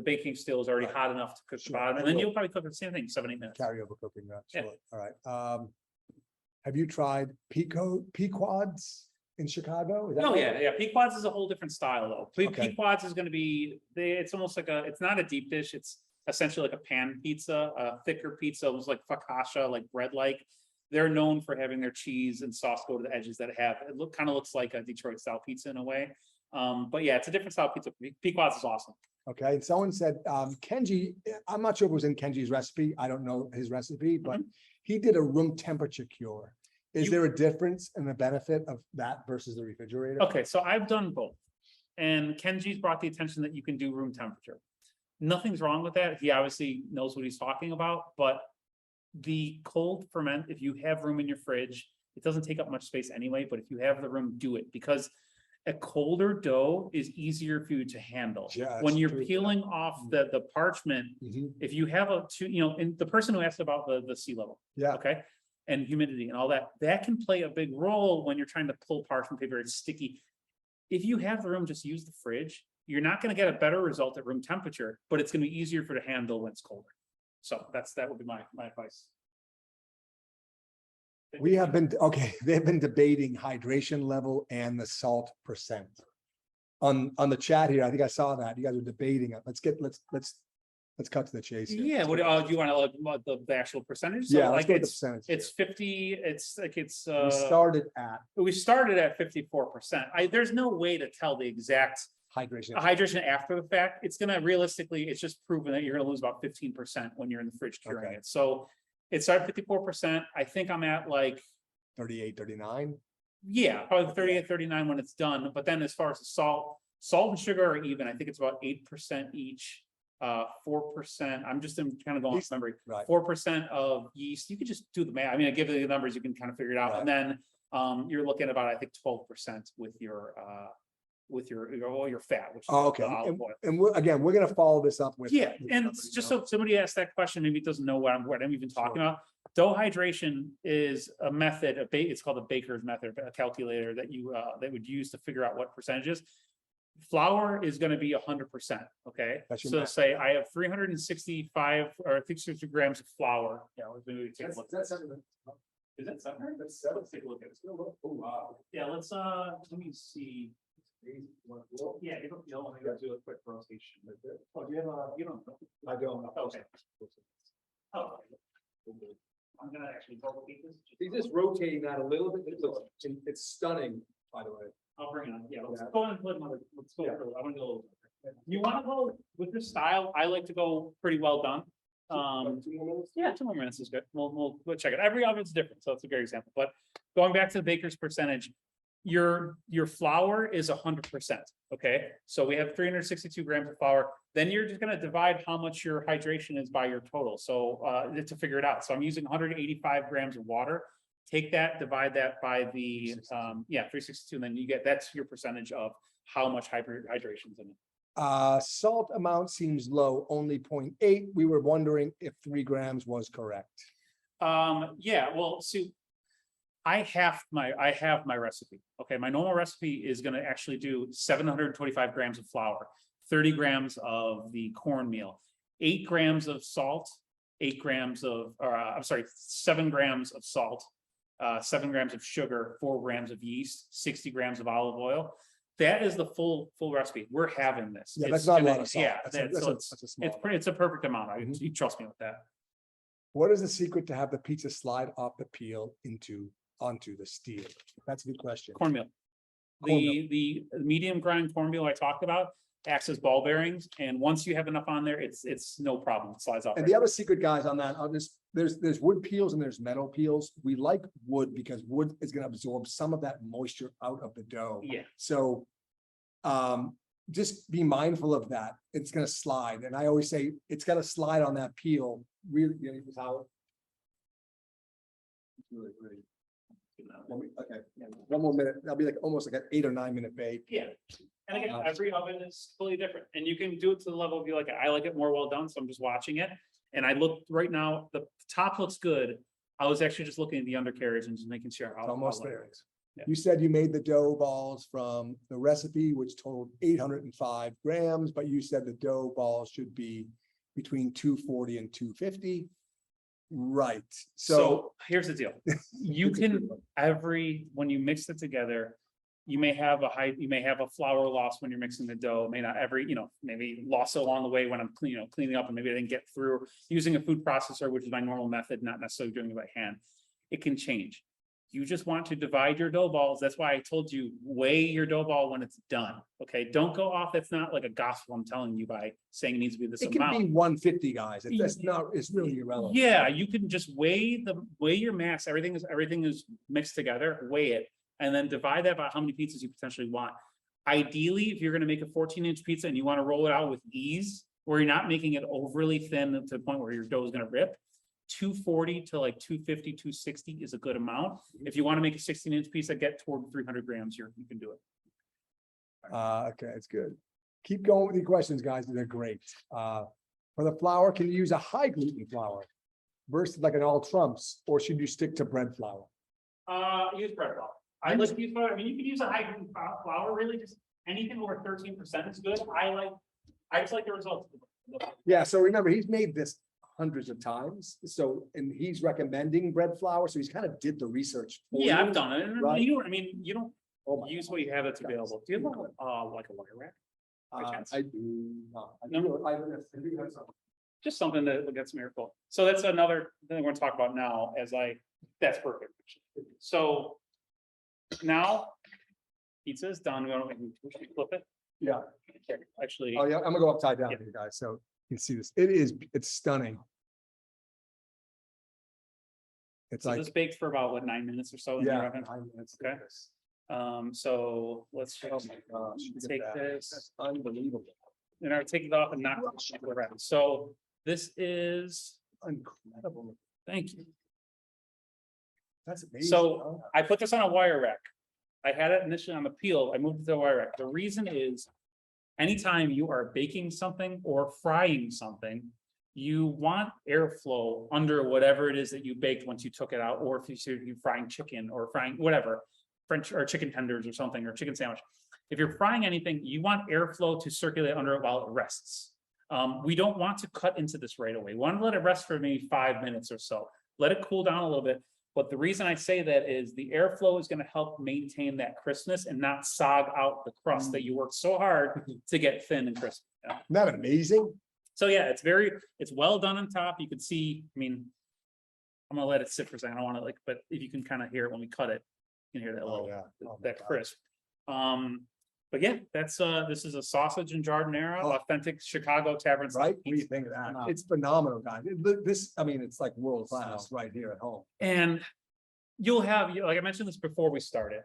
baking steel is already hot enough to cook the bottom, and then you'll probably cook the same thing 7-8 minutes. Carryover cooking that. Sure. All right. Have you tried Pequods in Chicago? Pequods is a whole different style though. Pequods is going to be it's almost like it's not a deep dish. It's essentially like a pan pizza, a thicker pizza, almost like focaccia, like bread-like. They're known for having their cheese and sauce go to the edges that it have. It kind of looks like a Detroit style pizza in a way. But yeah, it's a different style pizza. Pequods is awesome. Okay. Someone said Kenji, I'm not sure if it was in Kenji's recipe. I don't know his recipe, but he did a room temperature cure. Is there a difference in the benefit of that versus the refrigerator? Okay, so I've done both. And Kenji's brought the attention that you can do room temperature. Nothing's wrong with that. He obviously knows what he's talking about, but the cold ferment, if you have room in your fridge, it doesn't take up much space anyway, but if you have the room, do it, because a colder dough is easier for you to handle. Yeah, when you're peeling off the parchment, if you have and the person who asked about the sea level, okay, and humidity and all that can play a big role when you're trying to pull parchment paper. It's sticky. If you have the room, just use the fridge. You're not going to get a better result at room temperature, but it's going to be easier for to handle when it's colder. So that would be my advice. They've been debating hydration level and the salt percent on the chat here. I think I saw that you guys were debating it. Let's cut to the chase here. Yeah, what do you want to the actual percentage? So let's go to the percentage. It's 50. It's like it's we started at 54%. There's no way to tell the exact hydration after the fact. It's realistically, it's just proven that you're gonna lose about 15% when you're in the fridge curing it. So it started 54%. I think I'm at like 38, 39. Yeah, probably 38, 39 when it's done, but then as far as the salt and sugar are even, I think it's about 8% each. 4%, I'm just kind of going off memory, Right. 4% of yeast, you could just do the math, I mean, I give you the numbers, you can kind of figure it out, and then you're looking at about, I think, 12% with your fat, which is Oh, okay. the olive oil. And we're going to follow this up with. Yeah, and just so somebody asked that question, maybe doesn't know what I'm even talking about. Dough hydration is a method, it's called a baker's method, a calculator that they would use to figure out what percentages. Flour is going to be 100%. Okay, so say I have 365 or 60 grams of flour. Yeah, maybe take a look. Is that 700? That's 7. Let's take a look at it. Oh wow. Yeah, let me see. Yeah, you don't know. I'm gonna do a quick rotation. Oh, do you have you don't know? I don't. Okay. Oh. I'm gonna actually rotate this. He's just rotating that a little bit. It's stunning, by the way. I'll bring it on. Yeah, let's go and put another. Let's go. I want to go. You want to go with this style? I like to go pretty well done. 2 more minutes? Yeah, 2 more minutes is good. We'll check it. Every oven's different, so it's a great example. But going back to the baker's percentage, your flour is 100%. Okay, so we have 362 grams of flour. Then you're just going to divide how much your hydration is by your total. So to figure it out. So I'm using 185 grams of water. Take that, divide that by the 362, and then you get that's your percentage of how much hydration's in it. Salt amount seems low, only 0.8. We were wondering if 3 grams was correct. Yeah, well, see, I have my recipe. Okay, my normal recipe is going to actually do 725 grams of flour, 30 grams of the cornmeal, 8 grams of salt, 8 grams of, 7 grams of salt, 7 grams of sugar, 4 grams of yeast, 60 grams of olive oil. That is the full recipe. We're having this. Yeah, that's not a lot of salt. Yeah, it's a perfect amount. You trust me with that. What is the secret to have the pizza slide off the peel onto the steel? That's a good question. Cornmeal. The medium grind cornmeal I talked about acts as ball bearings, and once you have enough on there, it's no problem. It slides off. And the other secret, guys, on that, there's wood peels and there's metal peels. We like wood because wood is going to absorb some of that moisture out of the dough. Yeah. So just be mindful of that. It's going to slide, and I always say it's got to slide on that peel. Really, how. Really great. Okay, 1 more minute. That'll be like almost like an 8 or 9 minute bake. Yeah. And again, every oven is completely different, and you can do it to the level of you like it. I like it more well done, so I'm just watching it. And I look right now, the top looks good. I was actually just looking at the undercarriage and just making sure how almost there. Yeah. You said you made the dough balls from the recipe, which totaled 805 grams, but you said the dough balls should be between 240 and 250. Right. So here's the deal. You can when you mix it together, you may have a flour loss when you're mixing the dough. It may not maybe loss along the way when I'm cleaning up, and maybe I didn't get through using a food processor, which is my normal method, not necessarily doing it by hand. It can change. You just want to divide your dough balls. That's why I told you weigh your dough ball when it's done. Okay, don't go off. That's not like a gospel I'm telling you by saying it needs to be this amount. It can be 150, guys. It's really irrelevant. Yeah, you can just weigh your mass. Everything is mixed together. Weigh it, and then divide that by how many pizzas you potentially want. Ideally, if you're going to make a 14-inch pizza and you want to roll it out with ease, where you're not making it overly thin to the point where your dough is going to rip, 240 to like 250, 260 is a good amount. If you want to make a 16-inch pizza, get toward 300 grams, you can do it. Okay, it's good. Keep going with your questions, guys. They're great. For the flour, can you use a high gluten flour versus like an all trumps, or should you stick to bread flour? Use bread flour. I like to use flour. I mean, you can use a high gluten flour. Really, just anything over 13% is good. I just like the results. Yeah. So remember, he's made this hundreds of times. So, and he's recommending bread flour. So he's kind of did the research. Yeah, I've done it. Right? You don't use what you have that's available. Do you have like a wire rack? I do not. I do have something. Just something that gets miracle. So that's another thing we're going to talk about now. That's perfect. So now pizza is done. We should flip it. Yeah. Actually. Oh yeah, I'm gonna go upside down here, guys. So you can see this. It's stunning. It's So like, this baked for about what, 9 minutes or so in the yeah, oven? 9 minutes. Okay. So let's Oh my gosh. look at take that. this. That's unbelievable. and I'll take it off and knock it around. So this is, Incredible. thank you. That's amazing. So I put this on a wire rack. I had it initially on the peel. I moved it to a wire rack. The reason is anytime you are baking something or frying something, you want airflow under whatever it is that you baked once you took it out, or if you're frying chicken or frying whatever, French or chicken tenders or something, or chicken sandwich. If you're frying anything, you want airflow to circulate under it while it rests. We don't want to cut into this right away. We want to let it rest for maybe 5 minutes or so. Let it cool down a little bit. But the reason I say that is the airflow is going to help maintain that crispness and not sog out the crust that you worked so hard to get thin and crisp. Isn't that amazing? So yeah, it's well done on top. You can see, I mean, I'm gonna let it sit for a second. I don't want to but if you can kind of hear it when we cut it, you can hear that little, that crisp. But yeah, that's this is a sausage and giardiniera, authentic Chicago Tavern Style. Right? What do you think of that? It's phenomenal, guys. This, I mean, it's like world class right here at home. And you'll have, like I mentioned this before we started.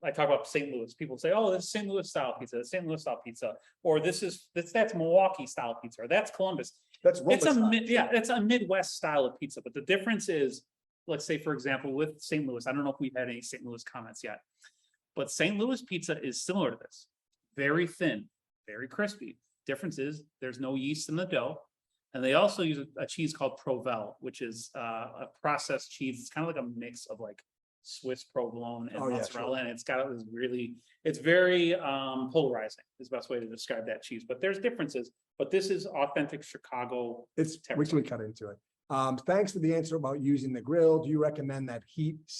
I talk about St. Louis. People say, "Oh, this is St. Louis style pizza. This is St. Louis style pizza," or that's Milwaukee style pizza, or that's Columbus. That's It's it's a Midwest style of pizza. But the difference is, let's say, for example, with St. Louis, I don't know if we've had any St. Louis comments yet, but St. Louis pizza is similar to this. Very thin, very crispy. Difference is there's no yeast in the dough. And they also use a cheese called Provel, which is a processed cheese. It's kind of like a mix of like Swiss provolone and mozzarella. And it's got this it's very polarizing is the best way to describe that cheese. But there's differences. But this is authentic Chicago. We can cut into it. Thanks for the answer about using the grill. Do you recommend that heat the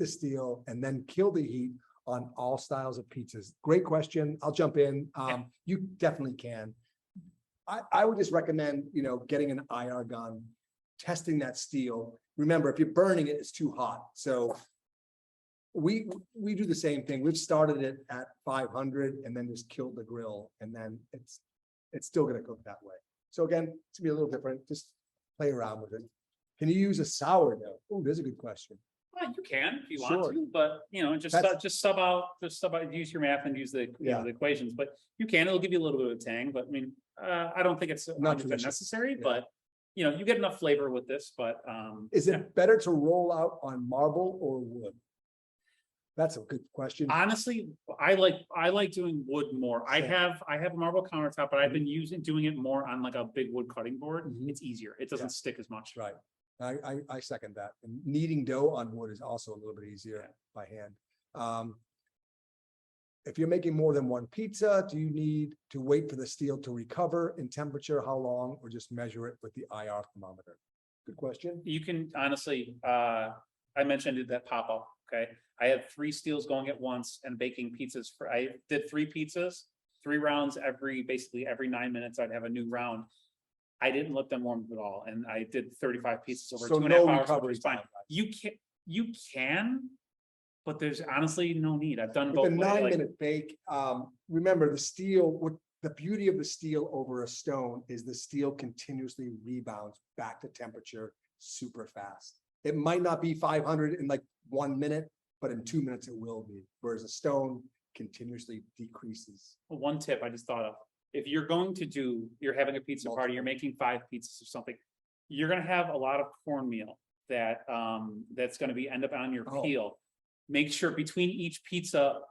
steel and then kill the heat on all styles of pizzas? Great question. I'll jump in. You definitely can. I would just recommend, getting an IR gun, testing that steel. Remember, if you're burning it, it's too hot. So we do the same thing. We've started it at 500 and then just killed the grill, and then it's still going to cook that way. So again, it's gonna be a little different. Just play around with it. Can you use a sourdough? Oh, there's a good question. Well, you can if you want to, but just sub out, use your math and use the the equations. But you can. It'll give you a little bit of a tang. But I mean, I don't think it's not necessary. But you get enough flavor with this. But is it better to roll out on marble or wood? That's a good question. Honestly, I like doing wood more. Same. I have a marble countertop, but I've been doing it more on like a big wood cutting board. It's easier. It doesn't stick as much. Right. I second that. And kneading dough on wood is also a little bit easier by hand. If you're making more than one pizza, do you need to wait for the steel to recover in temperature? How long, or just measure it with the IR thermometer? Good question. You can honestly, I mentioned that pop-up. Okay. I had 3 steels going at once and baking pizzas I did 3 pizzas, 3 rounds basically every 9 minutes. I'd have a new round. I didn't let them warm at all. And I did 35 pizzas over 2.5 hours. Recovery fine. You can, but there's honestly no need. I've done both. The 9-minute bake. Remember the steel, the beauty of the steel over a stone is the steel continuously rebounds back to temperature super fast. It might not be 500 in like 1 minute, but in 2 minutes it will be. Whereas a stone continuously decreases. One tip I just thought of. If you're you're having a pizza party, you're making 5 pizzas or something, you're going to have a lot of cornmeal that's going to end up on your peel. Make sure between each pizza,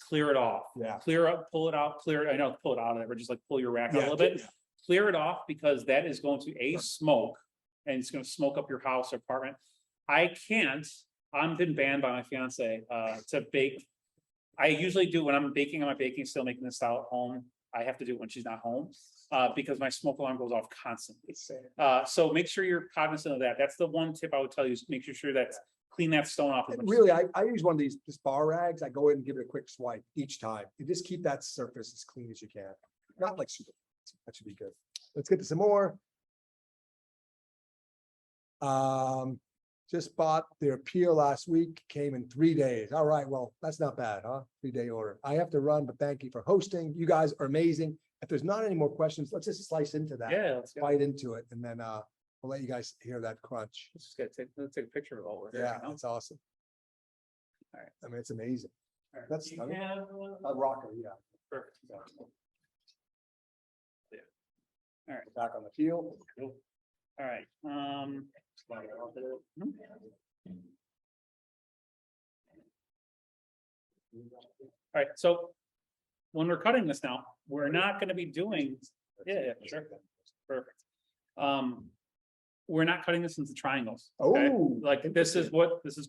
clear it off. Clear up, pull it out, clear it. I know, pull it out of it, or just like pull your rack out a little bit. Clear it off, because that is going to smoke, and it's going to smoke up your house or apartment. I've been banned by my fiance to bake. I usually do when I'm baking on my baking, still making this style at home. I have to do it when she's not home because my smoke alarm goes off constantly. So make sure you're cognizant of that. That's the one tip I would tell you, is make sure that's clean that stone off. Really, I use one of these bar rags. I go in and give it a quick swipe each time. You just keep that surface as clean as you can. Not like super. That should be good. Let's get to some more. Just bought their peel last week, came in 3 days. All right, well, that's not bad, huh? 3-day order. I have to run, but thank you for hosting. You guys are amazing. If there's not any more questions, let's just slice into that. Yeah, let's bite into it, and then We'll let you guys hear that crunch. Let's take a picture of all we're Yeah, hearing, it's awesome. All right. I mean, it's amazing. All right. That's You stunning. have, A rocker, yeah. perfect. Yeah. All right. Back on the field. All right, all right, so when we're cutting this now, we're not gonna be doing, yeah, sure, perfect. We're not cutting this into triangles. Okay? Oh, Like this is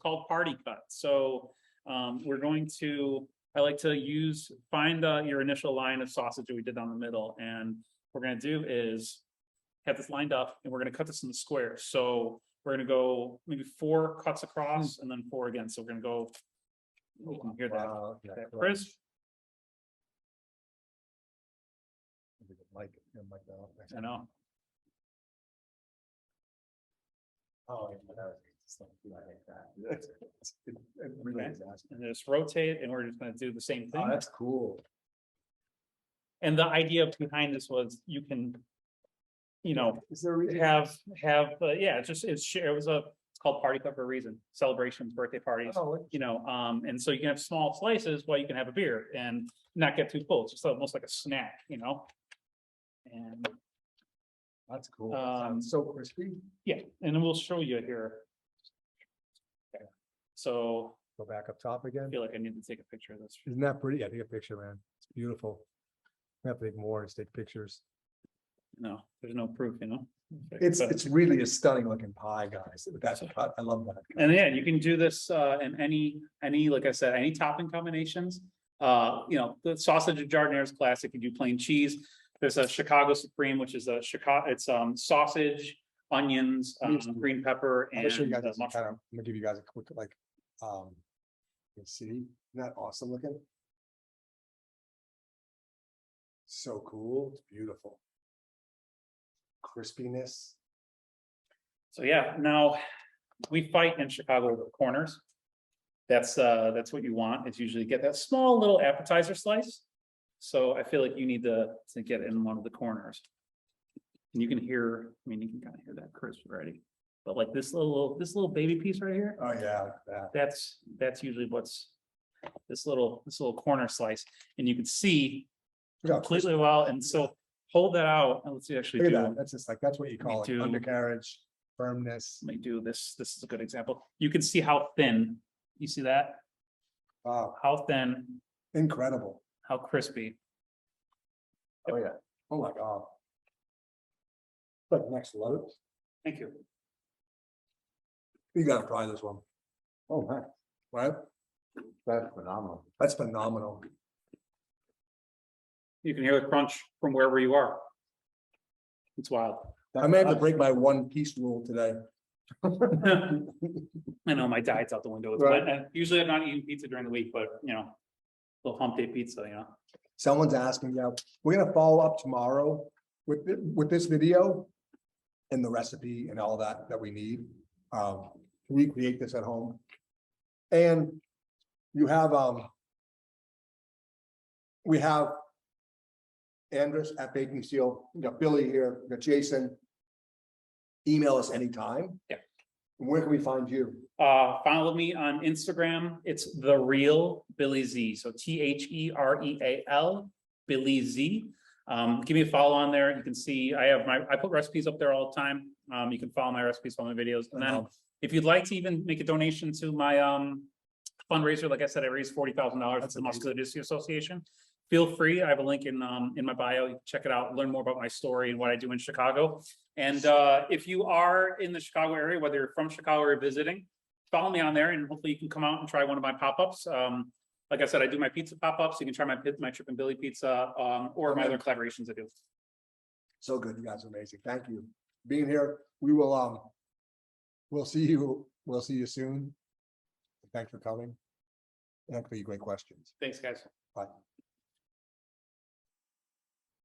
called party cut. So, we're going to, I like to find your initial line of sausage that we did down the middle, and what we're gonna do is have this lined up, and we're gonna cut this in squares. So we're gonna go maybe 4 cuts across and then 4 again. So we're gonna go, you can hear that, wow, that crisp. I know. Oh, it really Okay. is awesome. And just rotate, and we're just gonna do the same Oh, thing. that's cool. And the idea behind this was you can, Is there a reason? yeah, it's called party cut for a reason. Celebrations, birthday parties, Oh, and so you can have small slices while you can have a beer and not get too full. It's just almost like a snack, And that's cool. Sounds so crispy. yeah, and then we'll show you here. Okay. So Go back up top I again. feel like I need to take a picture of this. Isn't that pretty? Yeah, take a picture, man. It's beautiful. I have to take more, just take pictures. No, there's no proof, It's But- it's really a stunning looking pie, guys. That's cut. I love that. And yeah, you can do this in any, like I said, any topping combinations. The sausage and jardiniere is classic. You do plain cheese. There's a Chicago Supreme, which is it's sausage, onions, green pepper, I'm and gonna show you guys this mushroom. I'm gonna give you guys a quick let's see. Isn't that awesome looking? So cool. It's beautiful. Crispiness. So yeah, now we fight in Chicago over the corners. That's what you want, is usually get that small little appetizer slice. So I feel like you need to get in one of the corners. And you can hear, you can kind of hear that crisp already. But like this little baby piece right here, Oh yeah, that's usually what's this little corner slice. And you can see Look how completely well. And so hold that out. And let's actually Look at do. that. That's just like, that's what you call it. do. Undercarriage, firmness. Let me do this. This is a good example. You can see how thin. You see that? Wow, How thin, incredible. how crispy. Oh yeah. Oh my God. Like next level. Thank you. You gotta try this one. Oh man, right? That's phenomenal. That's phenomenal. You can hear the crunch from wherever you are. It's wild. I may have to break my 1 piece rule today. I know my diet's out the window. It's Right. and usually I'm not eating pizza during the week, but little hump day pizza, Someone's asking, yeah, we're gonna follow up tomorrow with this video and the recipe and all that we need. Recreate this at home. And you have, we have Andres at Baking Steel, we got Billy here, we got Jason. Email us anytime. Yeah. Where can we find you? Follow me on Instagram. It's The Real Billy Z. So THEREAL Billy Z. Give me a follow on there. You can see I put recipes up there all the time. You can follow my recipes, follow my videos. And then if you'd like to even make a donation to my fundraiser, like I said, I raised $40,000 at the Muscular Dystrophy Association. Feel free. I have a link in my bio. You can check it out, learn more about my story and what I do in Chicago. And if you are in the Chicago area, whether you're from Chicago or visiting, follow me on there, and hopefully you can come out and try one of my pop-ups. Like I said, I do my pizza pop-ups. You can try my Chip and Billy pizza or my other collaborations I do. So good, you guys are amazing. Thank you for being here. We will we'll see you soon. Thanks for coming. And for your great questions. Thanks, guys. Bye.